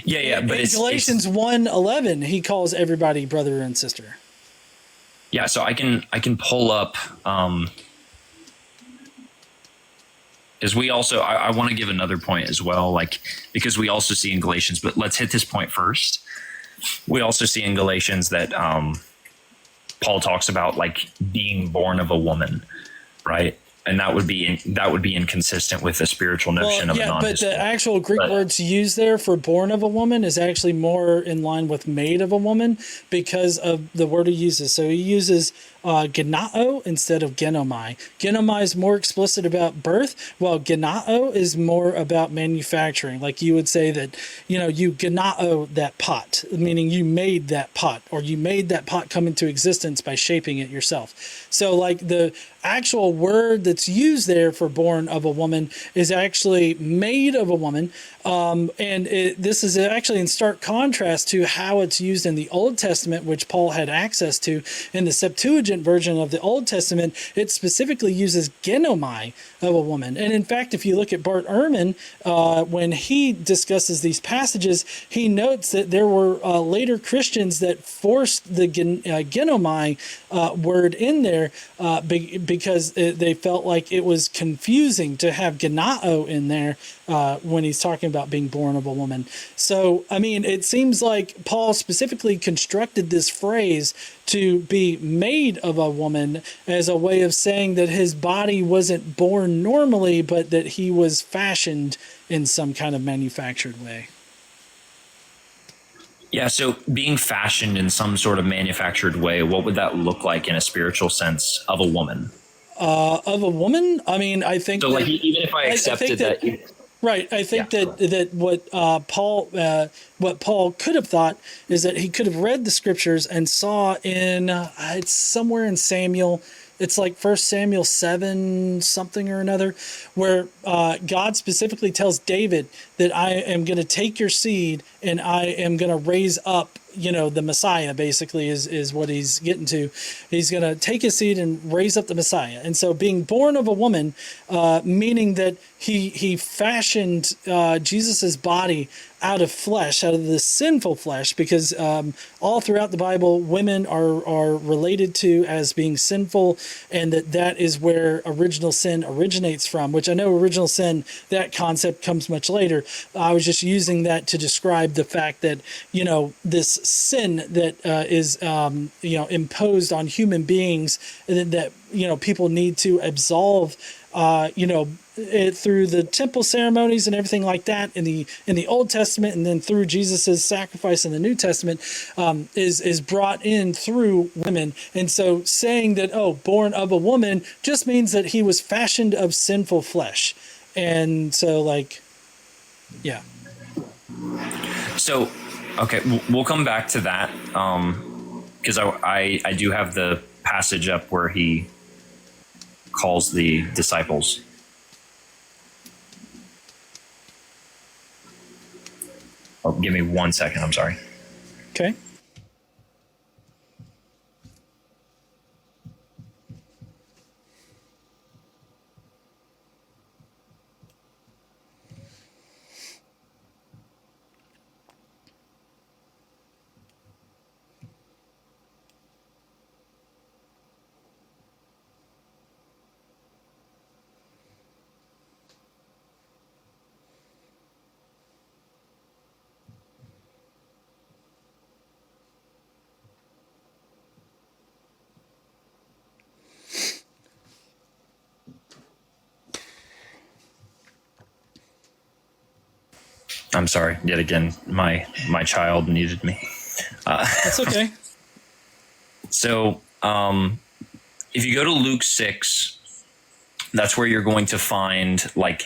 Yeah, but in Galatians 1:11, he calls everybody brother and sister. Yeah, so I can pull up. Is we also I want to give another point as well, like because we also see in Galatians, but let's hit this point first. We also see in Galatians that Paul talks about like being born of a woman, right? And that would be inconsistent with the spiritual notion of a non-historian. But the actual Greek words used there for born of a woman is actually more in line with made of a woman because of the word he uses. So he uses genao instead of genomai. Genomai is more explicit about birth, while genao is more about manufacturing. Like you would say that, you genao that pot, meaning you made that pot, or you made that pot come into existence by shaping it yourself. So like the actual word that's used there for born of a woman is actually made of a woman. This is actually in stark contrast to how it's used in the Old Testament, which Paul had access to. In the Septuagint version of the Old Testament, it specifically uses genomai of a woman. And in fact, if you look at Bart Ehrman, when he discusses these passages, he notes that there were later Christians that forced the genomai word in there because they felt like it was confusing to have genao in there when he's talking about being born of a woman. So, I mean, it seems like Paul specifically constructed this phrase to be made of a woman as a way of saying that his body wasn't born normally, but that he was fashioned in some kind of manufactured way. Yeah, so being fashioned in some sort of manufactured way, what would that look like in a spiritual sense of a woman? Of a woman? I mean, I think so. Like, even if I accepted that, right? I think that what Paul could have thought is that he could have read the scriptures and saw in it's somewhere in Samuel. It's like 1 Samuel 7 something or another, where God specifically tells David that I am going to take your seed and I am going to raise up, the Messiah, basically is what he's getting to. He's going to take his seed and raise up the Messiah. And so being born of a woman, meaning that he fashioned Jesus's body out of flesh, out of the sinful flesh, because all throughout the Bible, women are related to as being sinful, and that is where original sin originates from, which I know original sin, that concept comes much later. I was just using that to describe the fact that, this sin that is, imposed on human beings that people need to absolve, through the temple ceremonies and everything like that in the Old Testament, and then through Jesus's sacrifice in the New Testament, is brought in through women. And so saying that, born of a woman just means that he was fashioned of sinful flesh. And so yeah. So, okay, we'll come back to that because I do have the passage up where he calls the disciples. Oh, give me 1 second. I'm sorry. Okay. I'm sorry. Yet again, my child needed me. That's okay. So if you go to Luke 6, that's where you're going to find like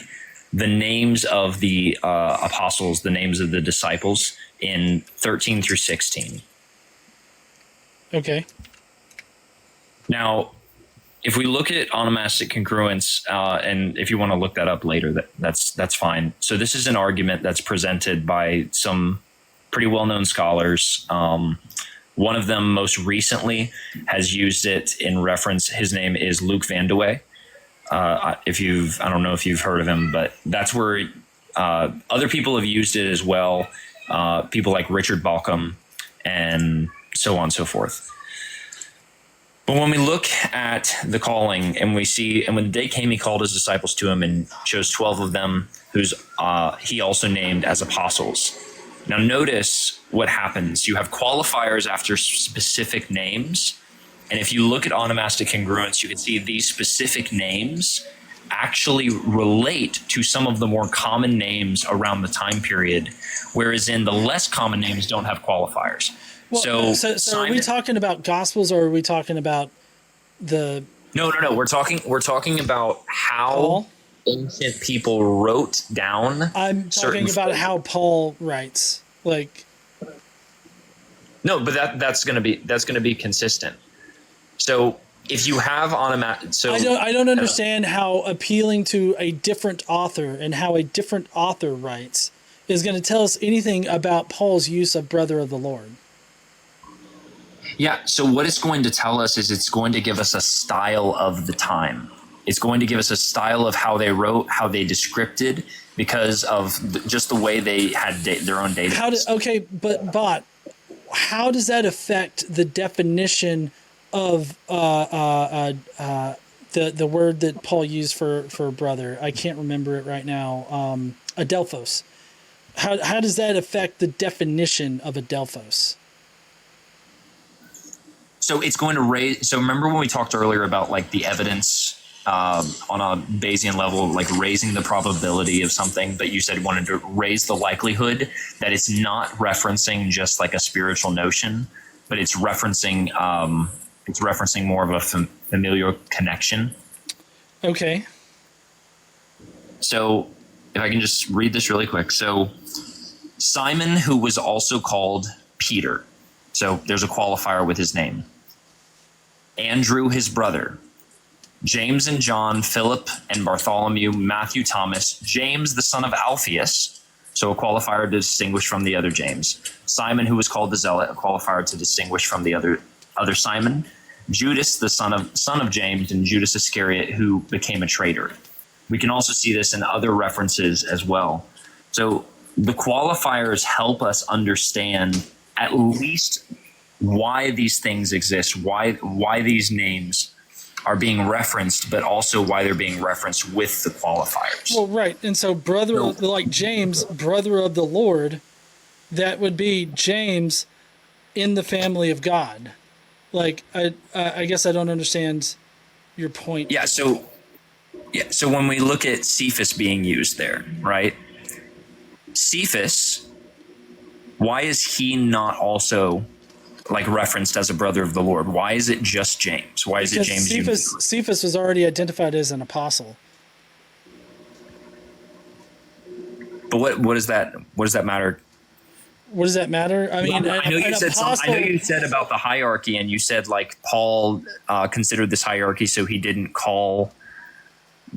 the names of the apostles, the names of the disciples in 13 through 16. Okay. Now, if we look at onomastic congruence, and if you want to look that up later, that's fine. So this is an argument that's presented by some pretty well-known scholars. One of them most recently has used it in reference. His name is Luc Van de Wey. I don't know if you've heard of him, but that's where other people have used it as well. People like Richard Bauckham and so on and so forth. But when we look at the calling and we see, and when the day came, he called his disciples to him and chose 12 of them, who's he also named as apostles. Now notice what happens. You have qualifiers after specific names. And if you look at onomastic congruence, you can see these specific names actually relate to some of the more common names around the time period, whereas in the less common names don't have qualifiers. Well, so are we talking about Gospels, or are we talking about the? No. We're talking about how Paul? ancient people wrote down. I'm talking about how Paul writes. Like. No, but that's going to be consistent. So if you have I don't understand how appealing to a different author and how a different author writes is going to tell us anything about Paul's use of brother of the Lord. Yeah, so what it's going to tell us is it's going to give us a style of the time. It's going to give us a style of how they wrote, how they descripted, because of just the way they had their own data. But how does that affect the definition of the word that Paul used for brother? I can't remember it right now. Adelphos. How does that affect the definition of Adelphos? So it's going to raise. So remember when we talked earlier about like the evidence on a Bayesian level, like raising the probability of something, but you said you wanted to raise the likelihood that it's not referencing just like a spiritual notion, but it's referencing more of a familial connection. Okay. So if I can just read this really quick. So Simon, who was also called Peter. So there's a qualifier with his name. Andrew, his brother. James and John, Philip and Bartholomew, Matthew, Thomas, James, the son of Alphaeus. So a qualifier to distinguish from the other James. Simon, who was called the Zealot, a qualifier to distinguish from the other Simon. Judas, the son of James, and Judas Iscariot, who became a traitor. We can also see this in other references as well. So the qualifiers help us understand at least why these things exist, why these names are being referenced, but also why they're being referenced with the qualifiers. Well, right. And so like James, brother of the Lord, that would be James in the family of God. Like, I guess I don't understand your point. Yeah. So when we look at Cephas being used there, right? Cephas, why is he not also like referenced as a brother of the Lord? Why is it just James? Why is it James? Cephas was already identified as an apostle. But what does that matter? What does that matter? I mean, I know you said about the hierarchy, and you said like Paul considered this hierarchy, so he didn't call.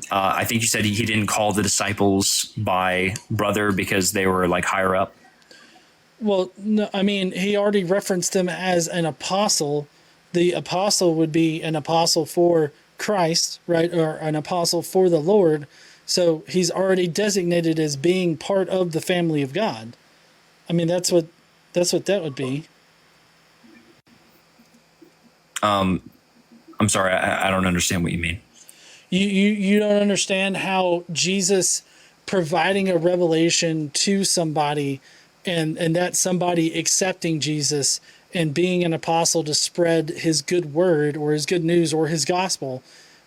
I think you said he didn't call the disciples by brother because they were like higher up. Well, no, I mean, he already referenced them as an apostle. The apostle would be an apostle for Christ, right? Or an apostle for the Lord. So he's already designated as being part of the family of God. I mean, that's what that would be. I'm sorry, I don't understand what you mean. You don't understand how Jesus providing a revelation to somebody and that somebody accepting Jesus and being an apostle to spread his good word or his good news or his gospel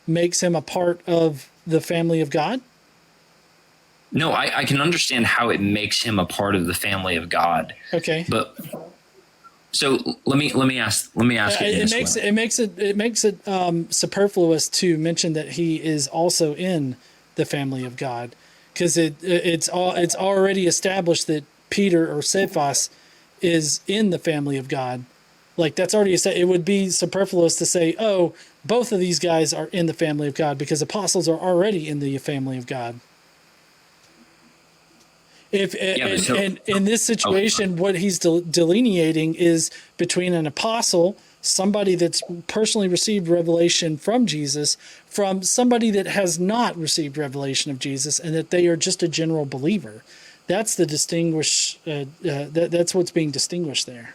makes him a part of the family of God? No, I can understand how it makes him a part of the family of God. Okay. But so let me ask It makes it superfluous to mention that he is also in the family of God, because it's already established that Peter or Cephas is in the family of God. Like, that's already it would be superfluous to say, oh, both of these guys are in the family of God, because apostles are already in the family of God. And in this situation, what he's delineating is between an apostle, somebody that's personally received revelation from Jesus, from somebody that has not received revelation of Jesus, and that they are just a general believer. That's the that's what's being distinguished there.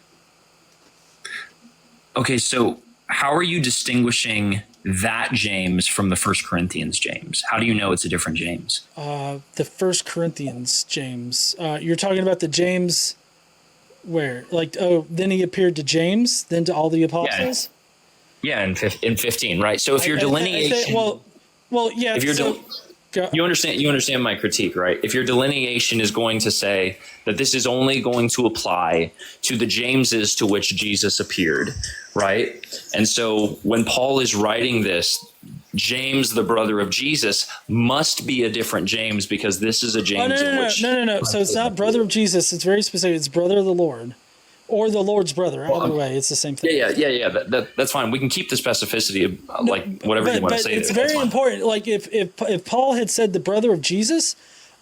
Okay, so how are you distinguishing that James from the First Corinthians James? How do you know it's a different James? The First Corinthians James. You're talking about the James where? Like, oh, then he appeared to James, then to all the apostles? Yeah, in 15, right? So if your delineation... yeah. If you're you understand my critique, right? If your delineation is going to say that this is only going to apply to the Jameses to which Jesus appeared, right? And so when Paul is writing this, James, the brother of Jesus, must be a different James, because this is a James No. So it's not brother of Jesus. It's very specific. It's brother of the Lord, or the Lord's brother. Either way, it's the same thing. Yeah. That's fine. We can keep the specificity of whatever you want to say. It's very important. Like, if Paul had said the brother of Jesus,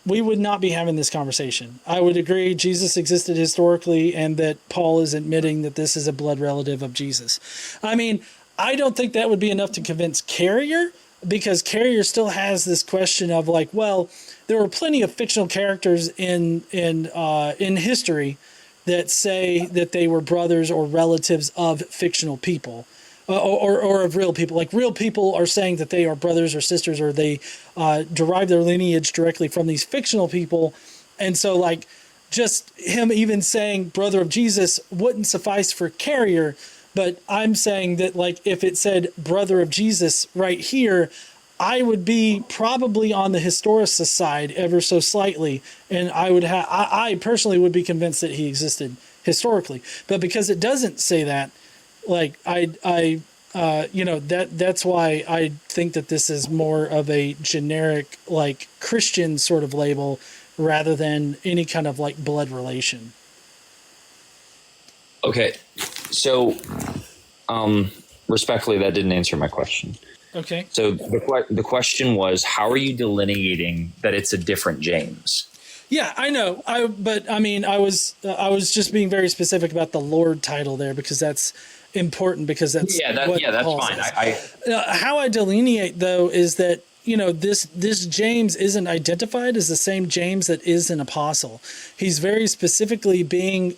we would not be having this conversation. I would agree Jesus existed historically, and that Paul is admitting that this is a blood relative of Jesus. I mean, I don't think that would be enough to convince Carrier, because Carrier still has this question of, like, well, there were plenty of fictional characters in history that say that they were brothers or relatives of fictional people, or of real people. Like, real people are saying that they are brothers or sisters, or they derive their lineage directly from these fictional people. And so, like, just him even saying brother of Jesus wouldn't suffice for Carrier. But I'm saying that, like, if it said brother of Jesus right here, I would be probably on the historicist side ever so slightly, and I personally would be convinced that he existed historically. But because it doesn't say that, like, that's why I think that this is more of a generic, like, Christian sort of label rather than any kind of, like, blood relation. Okay, so respectfully, that didn't answer my question. Okay. So the question was, how are you delineating that it's a different James? Yeah, I know. I was just being very specific about the Lord title there, because that's important, because that's that's Paul fine. says. How I delineate, though, is that, you know, this James isn't identified as the same James that is an apostle. He's very specifically being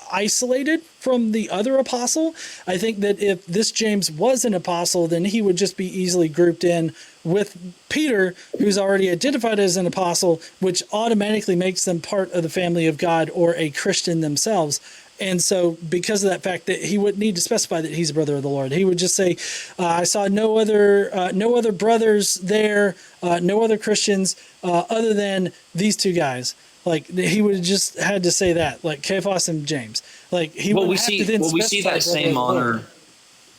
isolated from the other apostle. I think that if this James was an apostle, then he would just be easily grouped in with Peter, who's already identified as an apostle, which automatically makes them part of the family of God or a Christian themselves. And so, because of that fact, that he wouldn't need to specify that he's a brother of the Lord. He would just say, I saw no other brothers there, no other Christians other than these two guys. Like, he would have just had to say that, like Cephas and James. Like, he would have to then we see that same honor. Lord.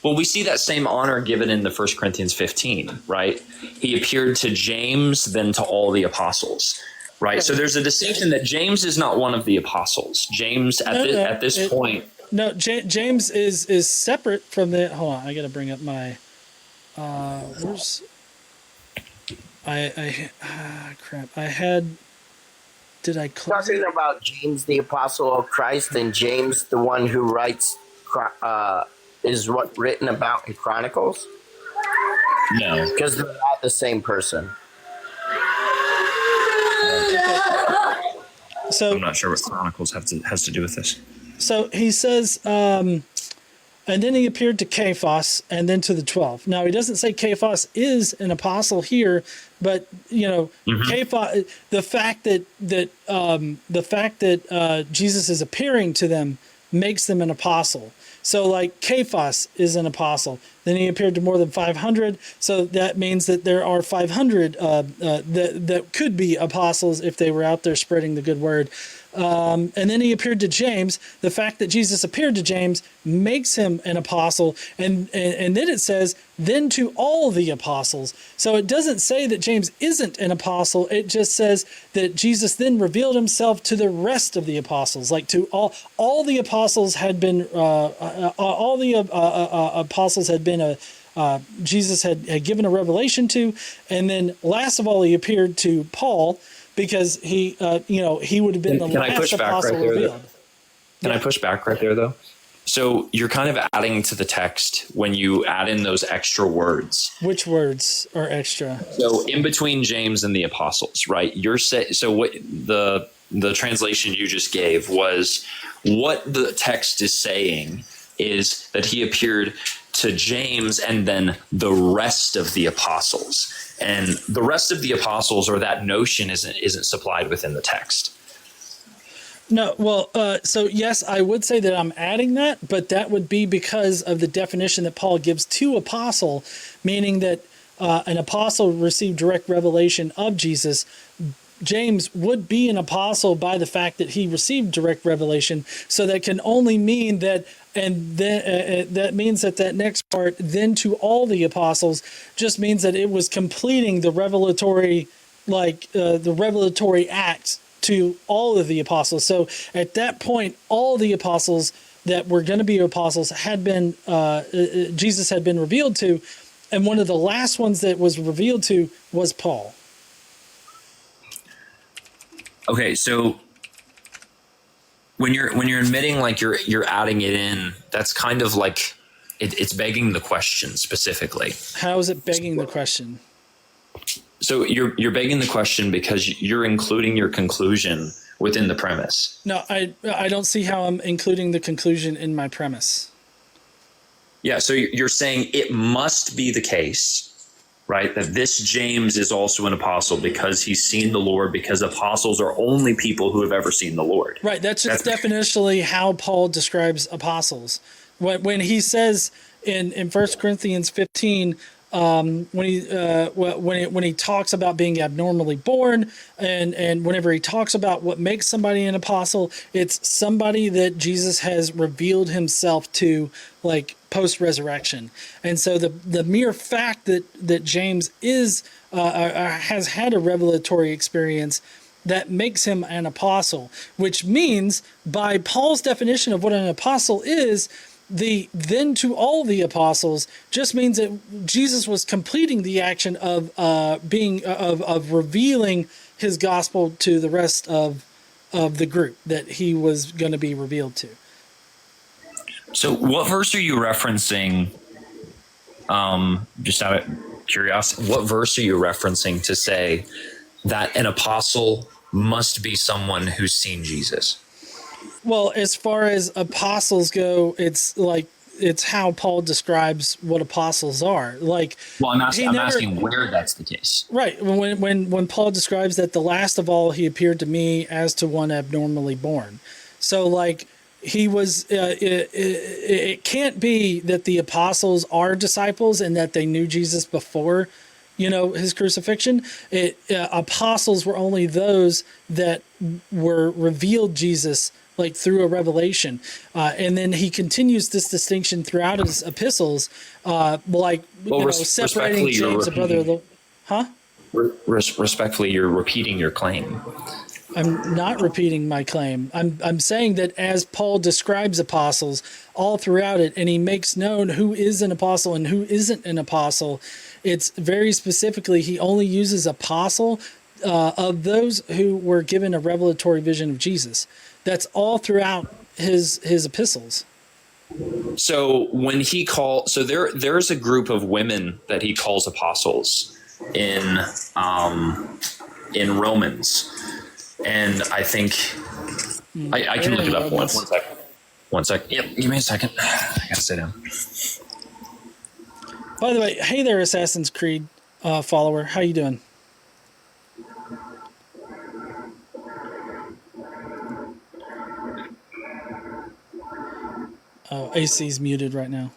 Well, we see that same honor given in the 1 Corinthians 15, right? He appeared to James, then to all the apostles. Right. So there's a distinction that James is not one of the apostles. James at this point. No, James is separate from the. Hold on, I got to bring up my. Where's. Crap. I had. Did I close talking about James, the apostle of Christ, and James, the one who writes, is what written about in Chronicles? No, because they're not the same person. So I'm not sure what Chronicles has to do with this. So he says, and then he appeared to Cephas and then to the 12. Now, he doesn't say Cephas is an apostle here, but, you know, Cephas, the fact that Jesus is appearing to them makes them an apostle. So, like, Cephas is an apostle. Then he appeared to more than 500. So that means that there are 500 that could be apostles if they were out there spreading the good word. And then he appeared to James. The fact that Jesus appeared to James makes him an apostle. And then it says, then to all the apostles. So it doesn't say that James isn't an apostle. It just says that Jesus then revealed himself to the rest of the apostles, like to all the apostles had been, apostles had been Jesus had given a revelation to. And then last of all, he appeared to Paul, because he would have been the last apostle revealed. Can I push back right there, though? So you're kind of adding to the text when you add in those extra words. Which words are extra? So in between James and the apostles, right? So what the translation you just gave was, what the text is saying is that he appeared to James and then the rest of the apostles. And the rest of the apostles, or that notion, isn't supplied within the text. No, well, so yes, I would say that I'm adding that, but that would be because of the definition that Paul gives to apostle, meaning that an apostle received direct revelation of Jesus. James would be an apostle by the fact that he received direct revelation. So that can only mean that, and then that means that next part, then to all the apostles, just means that it was completing the revelatory, the revelatory act to all of the apostles. So at that point, all the apostles that were going to be apostles had been, Jesus had been revealed to. And one of the last ones that was revealed to was Paul. Okay, so when you're admitting like you're adding it in, that's kind of like it's begging the question specifically. How is it begging the question? So you're begging the question because you're including your conclusion within the premise. No, I don't see how I'm including the conclusion in my premise. Yeah, so you're saying it must be the case, right, that this James is also an apostle because he's seen the Lord, because apostles are only people who have ever seen the Lord. Right, that's definitionally how Paul describes apostles. When he says in 1 Corinthians 15, when he talks about being abnormally born, and whenever he talks about what makes somebody an apostle, it's somebody that Jesus has revealed himself to, like post-resurrection. And so the mere fact that James has had a revelatory experience, that makes him an apostle, which means by Paul's definition of what an apostle is, the then to all the apostles just means that Jesus was completing the action of revealing his gospel to the rest of the group that he was going to be revealed to. So what verse are you referencing? Just out of curiosity, what verse are you referencing to say that an apostle must be someone who's seen Jesus? Well, as far as apostles go, it's how Paul describes what apostles are. Like, well, I'm asking where that's the case. Right. When Paul describes that the last of all, he appeared to me as to one abnormally born. So like he was, it can't be that the apostles are disciples and that they knew Jesus before, his crucifixion. Apostles were only those that were revealed Jesus like through a revelation. And then he continues this distinction throughout his epistles, separating James, a brother of the... Huh? Respectfully, you're repeating your claim. I'm not repeating my claim. I'm saying that as Paul describes apostles all throughout it, and he makes known who is an apostle and who isn't an apostle, it's very specifically, he only uses apostle of those who were given a revelatory vision of Jesus. That's all throughout his epistles. So when there's a group of women that he calls apostles in Romans, and I think I can look it up. One second. Yep, give me a second. I gotta sit down. By the way, hey there, Assassin's Creed follower. How you doing? Oh, AC's muted right now.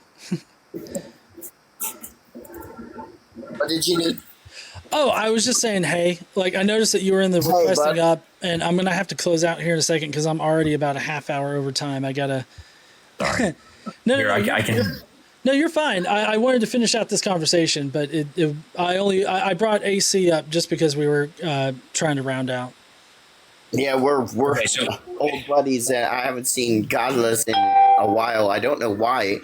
did you need? Oh, I was just saying, hey, like I noticed that you were in the Hey, requesting bud. up, and I'm gonna have to close out here in a second because I'm already about a half hour over time. I gotta. Sorry. No, Here, no, I can. no, you're fine. I wanted to finish out this conversation, but I brought AC up just because we were trying to round out. Yeah, we're Okay, so old buddies. I haven't seen Godless in a while. I don't know why.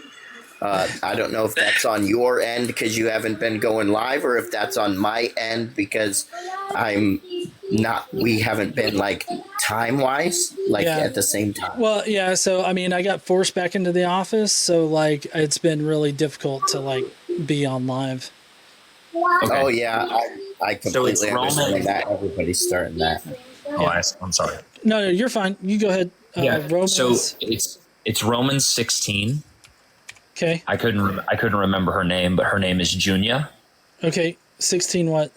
I don't know if that's on your end because you haven't been going live, or if that's on my end because I'm not. We haven't been like time wise, like Yeah. at the same time. Well, yeah. So I mean, I got forced back into the office, so like it's been really difficult to like be on live. okay. Oh yeah, I So it's completely understand Roman. that. Everybody's starting that. Oh, I'm sorry. No, no, you're fine. You go ahead. Romans. So it's Romans 16. Okay. I couldn't remember her name, but her name is Junia. Okay. 16. What?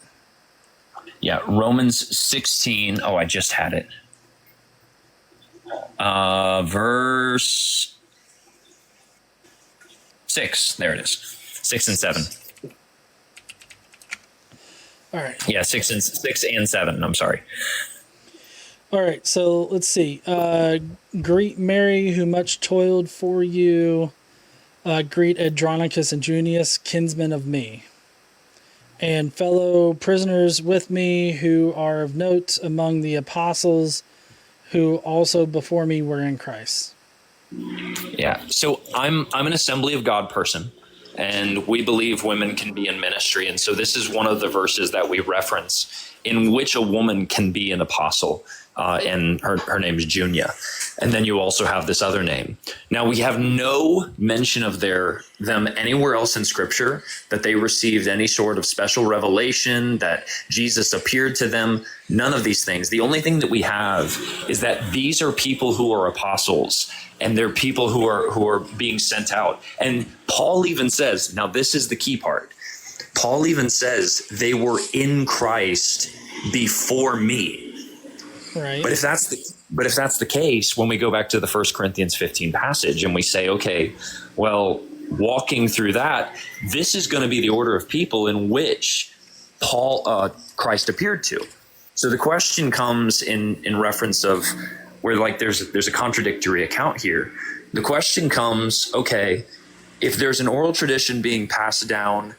Yeah, Romans 16. Oh, I just had it. Verse 6. There it is. 6 and 7. All right. Yeah, 6 and 7. I'm sorry. All right. So let's see. Greet Mary, who much toiled for you. Greet Andronicus and Junius, kinsmen of me, and fellow prisoners with me, who are of note among the apostles, who also before me were in Christ. Yeah. So I'm an Assembly of God person, and we believe women can be in ministry. And so this is one of the verses that we reference in which a woman can be an apostle. And her name is Junia. And then you also have this other name. Now we have no mention of them anywhere else in Scripture that they received any sort of special revelation, that Jesus appeared to them. None of these things. The only thing that we have is that these are people who are apostles, and they're people who are being sent out. And Paul even says, now this is the key part. Paul even says they were in Christ before me. Right. But if that's the case, when we go back to the 1 Corinthians 15 passage and we say, okay, well, walking through that, this is going to be the order of people in which Christ appeared to. So the question comes in reference of where like there's a contradictory account here. The question comes, okay, if there's an oral tradition being passed down,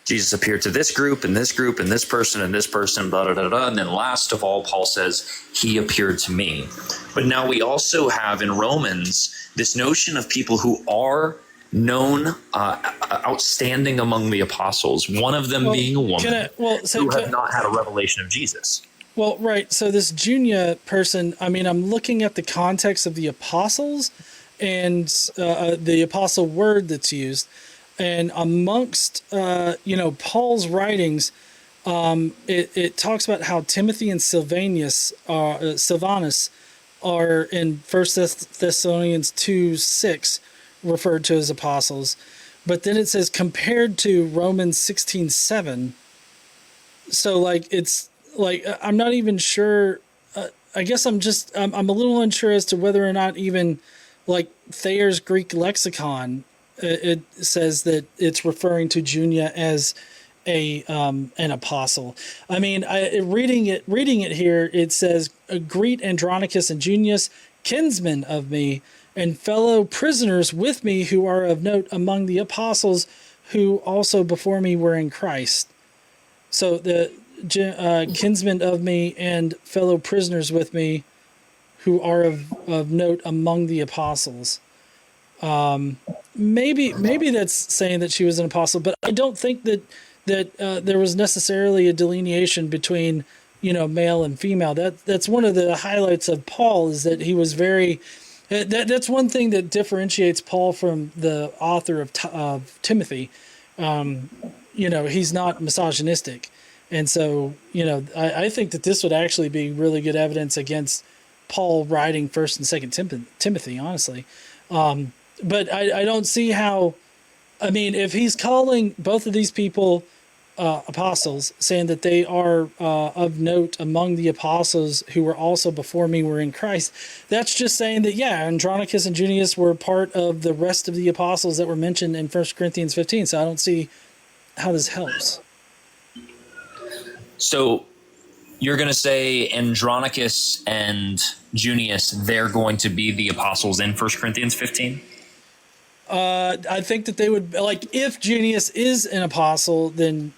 Jesus appeared to this group and this group and this person and this person, blah, blah, blah, blah. And then last of all, Paul says, he appeared to me. But now we also have in Romans this notion of people who are known, outstanding among the apostles, one of them being a woman who have not had a revelation of Jesus. Well, right. So this Junia person, I mean, I'm looking at the context of the apostles and the apostle word that's used. And amongst, Paul's writings, it talks about how Timothy and Silvanus are in 1 Thessalonians 2:6 referred to as apostles. But then it says compared to Romans 16:7. So like, it's like, I'm not even sure. I guess I'm a little unsure as to whether or not even like Thayer's Greek lexicon, it says that it's referring to Junia as an apostle. I mean, reading it here, it says, greet Andronicus and Junius, kinsmen of me, and fellow prisoners with me, who are of note among the apostles, who also before me were in Christ. So the kinsmen of me and fellow prisoners with me, who are of note among the apostles. Maybe that's saying that she was an apostle, but I don't think that there was necessarily a delineation between, male and female. That's one of the highlights of Paul, is that he was very. That's one thing that differentiates Paul from the author of Timothy. He's not misogynistic, and so I think that this would actually be really good evidence against Paul writing 1st and 2nd Timothy, honestly. But I don't see how. I mean, if he's calling both of these people apostles, saying that they are of note among the apostles who were also before me were in Christ, that's just saying that, Andronicus and Junius were part of the rest of the apostles that were mentioned in 1 Corinthians 15. So I don't see how this helps. So you're going to say Andronicus and Junius, they're going to be the apostles in 1 Corinthians 15? I think that they would, like, if Junius is an apostle, then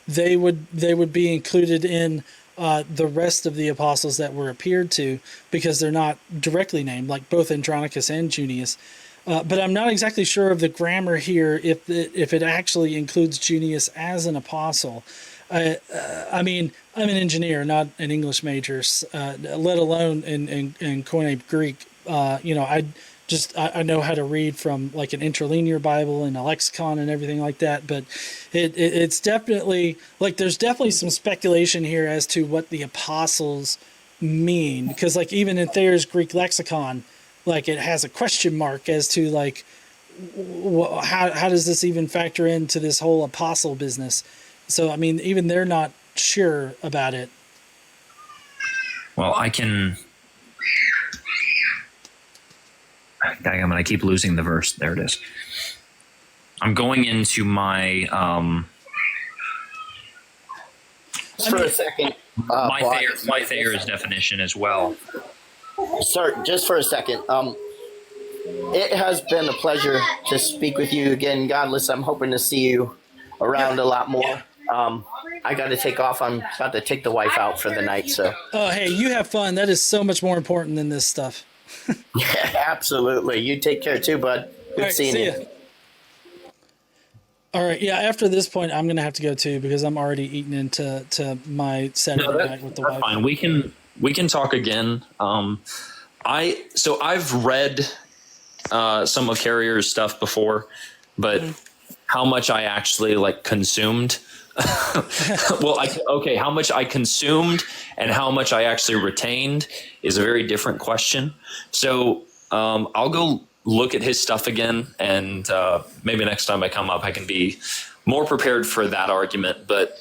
they would be included in the rest of the apostles that were appeared to, because they're not directly named, like both Andronicus and Junius. But I'm not exactly sure of the grammar here if it actually includes Junius as an apostle. I mean, I'm an engineer, not an English major, let alone in Koine Greek. I know how to read from like an interlinear Bible and a lexicon and everything like that. But it's definitely, like, there's definitely some speculation here as to what the apostles mean, because like even in Thayer's Greek lexicon, like it has a question mark as to like how does this even factor into this whole apostle business. So I mean, even they're not sure about it. Well, I'm gonna keep losing the verse. There it is. I'm going into my For a second, my Thayer's definition as well. Sir, just for a second. It has been a pleasure to speak with you again, Godless. I'm hoping to see you around a lot more. I got to take off. I'm about to take the wife out for the night. So. Oh, hey, you have fun. That is so much more important than this stuff. Yeah, absolutely. You take care too, bud. Good seeing you. Ya. All right. Yeah. After this point, I'm gonna have to go too, because I'm already eating into my Saturday night with the wife. Fine. We can talk again. I've read some of Carrier's stuff before, but how much I actually like consumed. How much I consumed and how much I actually retained is a very different question. So I'll go look at his stuff again, and maybe next time I come up, I can be more prepared for that argument. But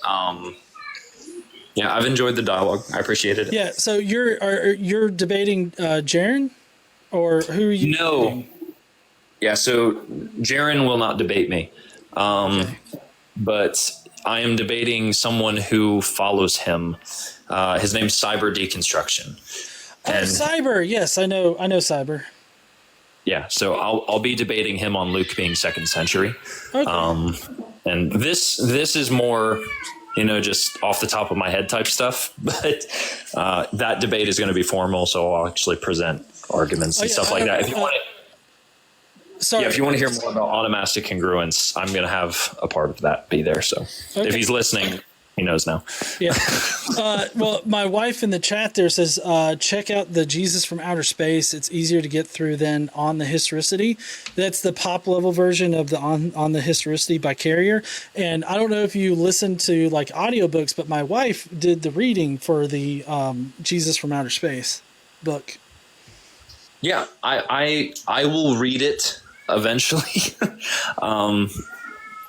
yeah, I've enjoyed the dialogue. I appreciate it. Yeah. So you're debating Jaron, or who are you? No. Debating? Yeah. So Jaron will not debate me, but I am debating someone who follows him. His name's Cyber Deconstruction. And Cyber, yes, I know Cyber. Yeah, so I'll be debating him on Luke being 2nd century. Okay. And this is more, just off the top of my head type stuff. But that debate is going to be formal, so I'll actually present arguments and stuff like that. If you want if you want to hear more about onomastic congruence, I'm going to have a part of that be there. So if he's listening, he knows now. Yeah. Well, my wife in the chat there says, check out the Jesus from Outer Space. It's easier to get through than On the Historicity. That's the pop level version of the On the Historicity by Carrier. And I don't know if you listen to like audiobooks, but my wife did the reading for the Jesus from Outer Space book. Yeah, I will read it eventually.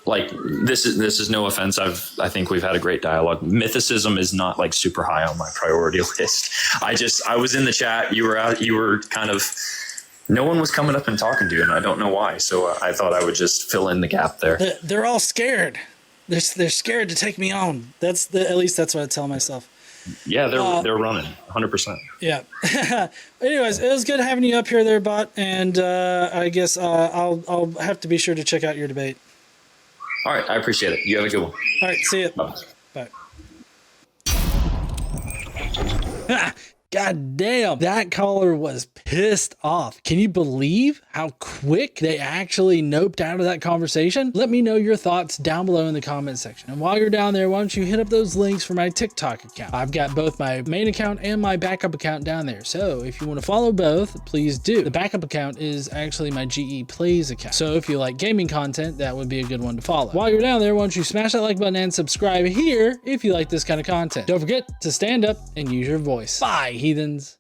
Like this is no offense. I think we've had a great dialogue. Mythicism is not like super high on my priority list. I was in the chat. You were out. You were kind of. No one was coming up and talking to you, and I don't know why. So I thought I would just fill in the gap there. They're all scared. They're scared to take me on. At least that's what I tell myself. Yeah, they're running 100%. Yeah. Anyways, it was good having you up here there, Bot, and I guess I'll have to be sure to check out your debate. All right, I appreciate it. You have a good one. All right, see you. Bye. Bye. God damn, that caller was pissed off. Can you believe how quick they actually noped out of that conversation? Let me know your thoughts down below in the comment section. And while you're down there, why don't you hit up those links for my TikTok account? I've got both my main account and my backup account down there. So if you want to follow both, please do. The backup account is actually my GE Plays account. So if you like gaming content, that would be a good one to follow. While you're down there, why don't you smash that like button and subscribe here if you like this kind of content. Don't forget to stand up and use your voice. Bye, heathens.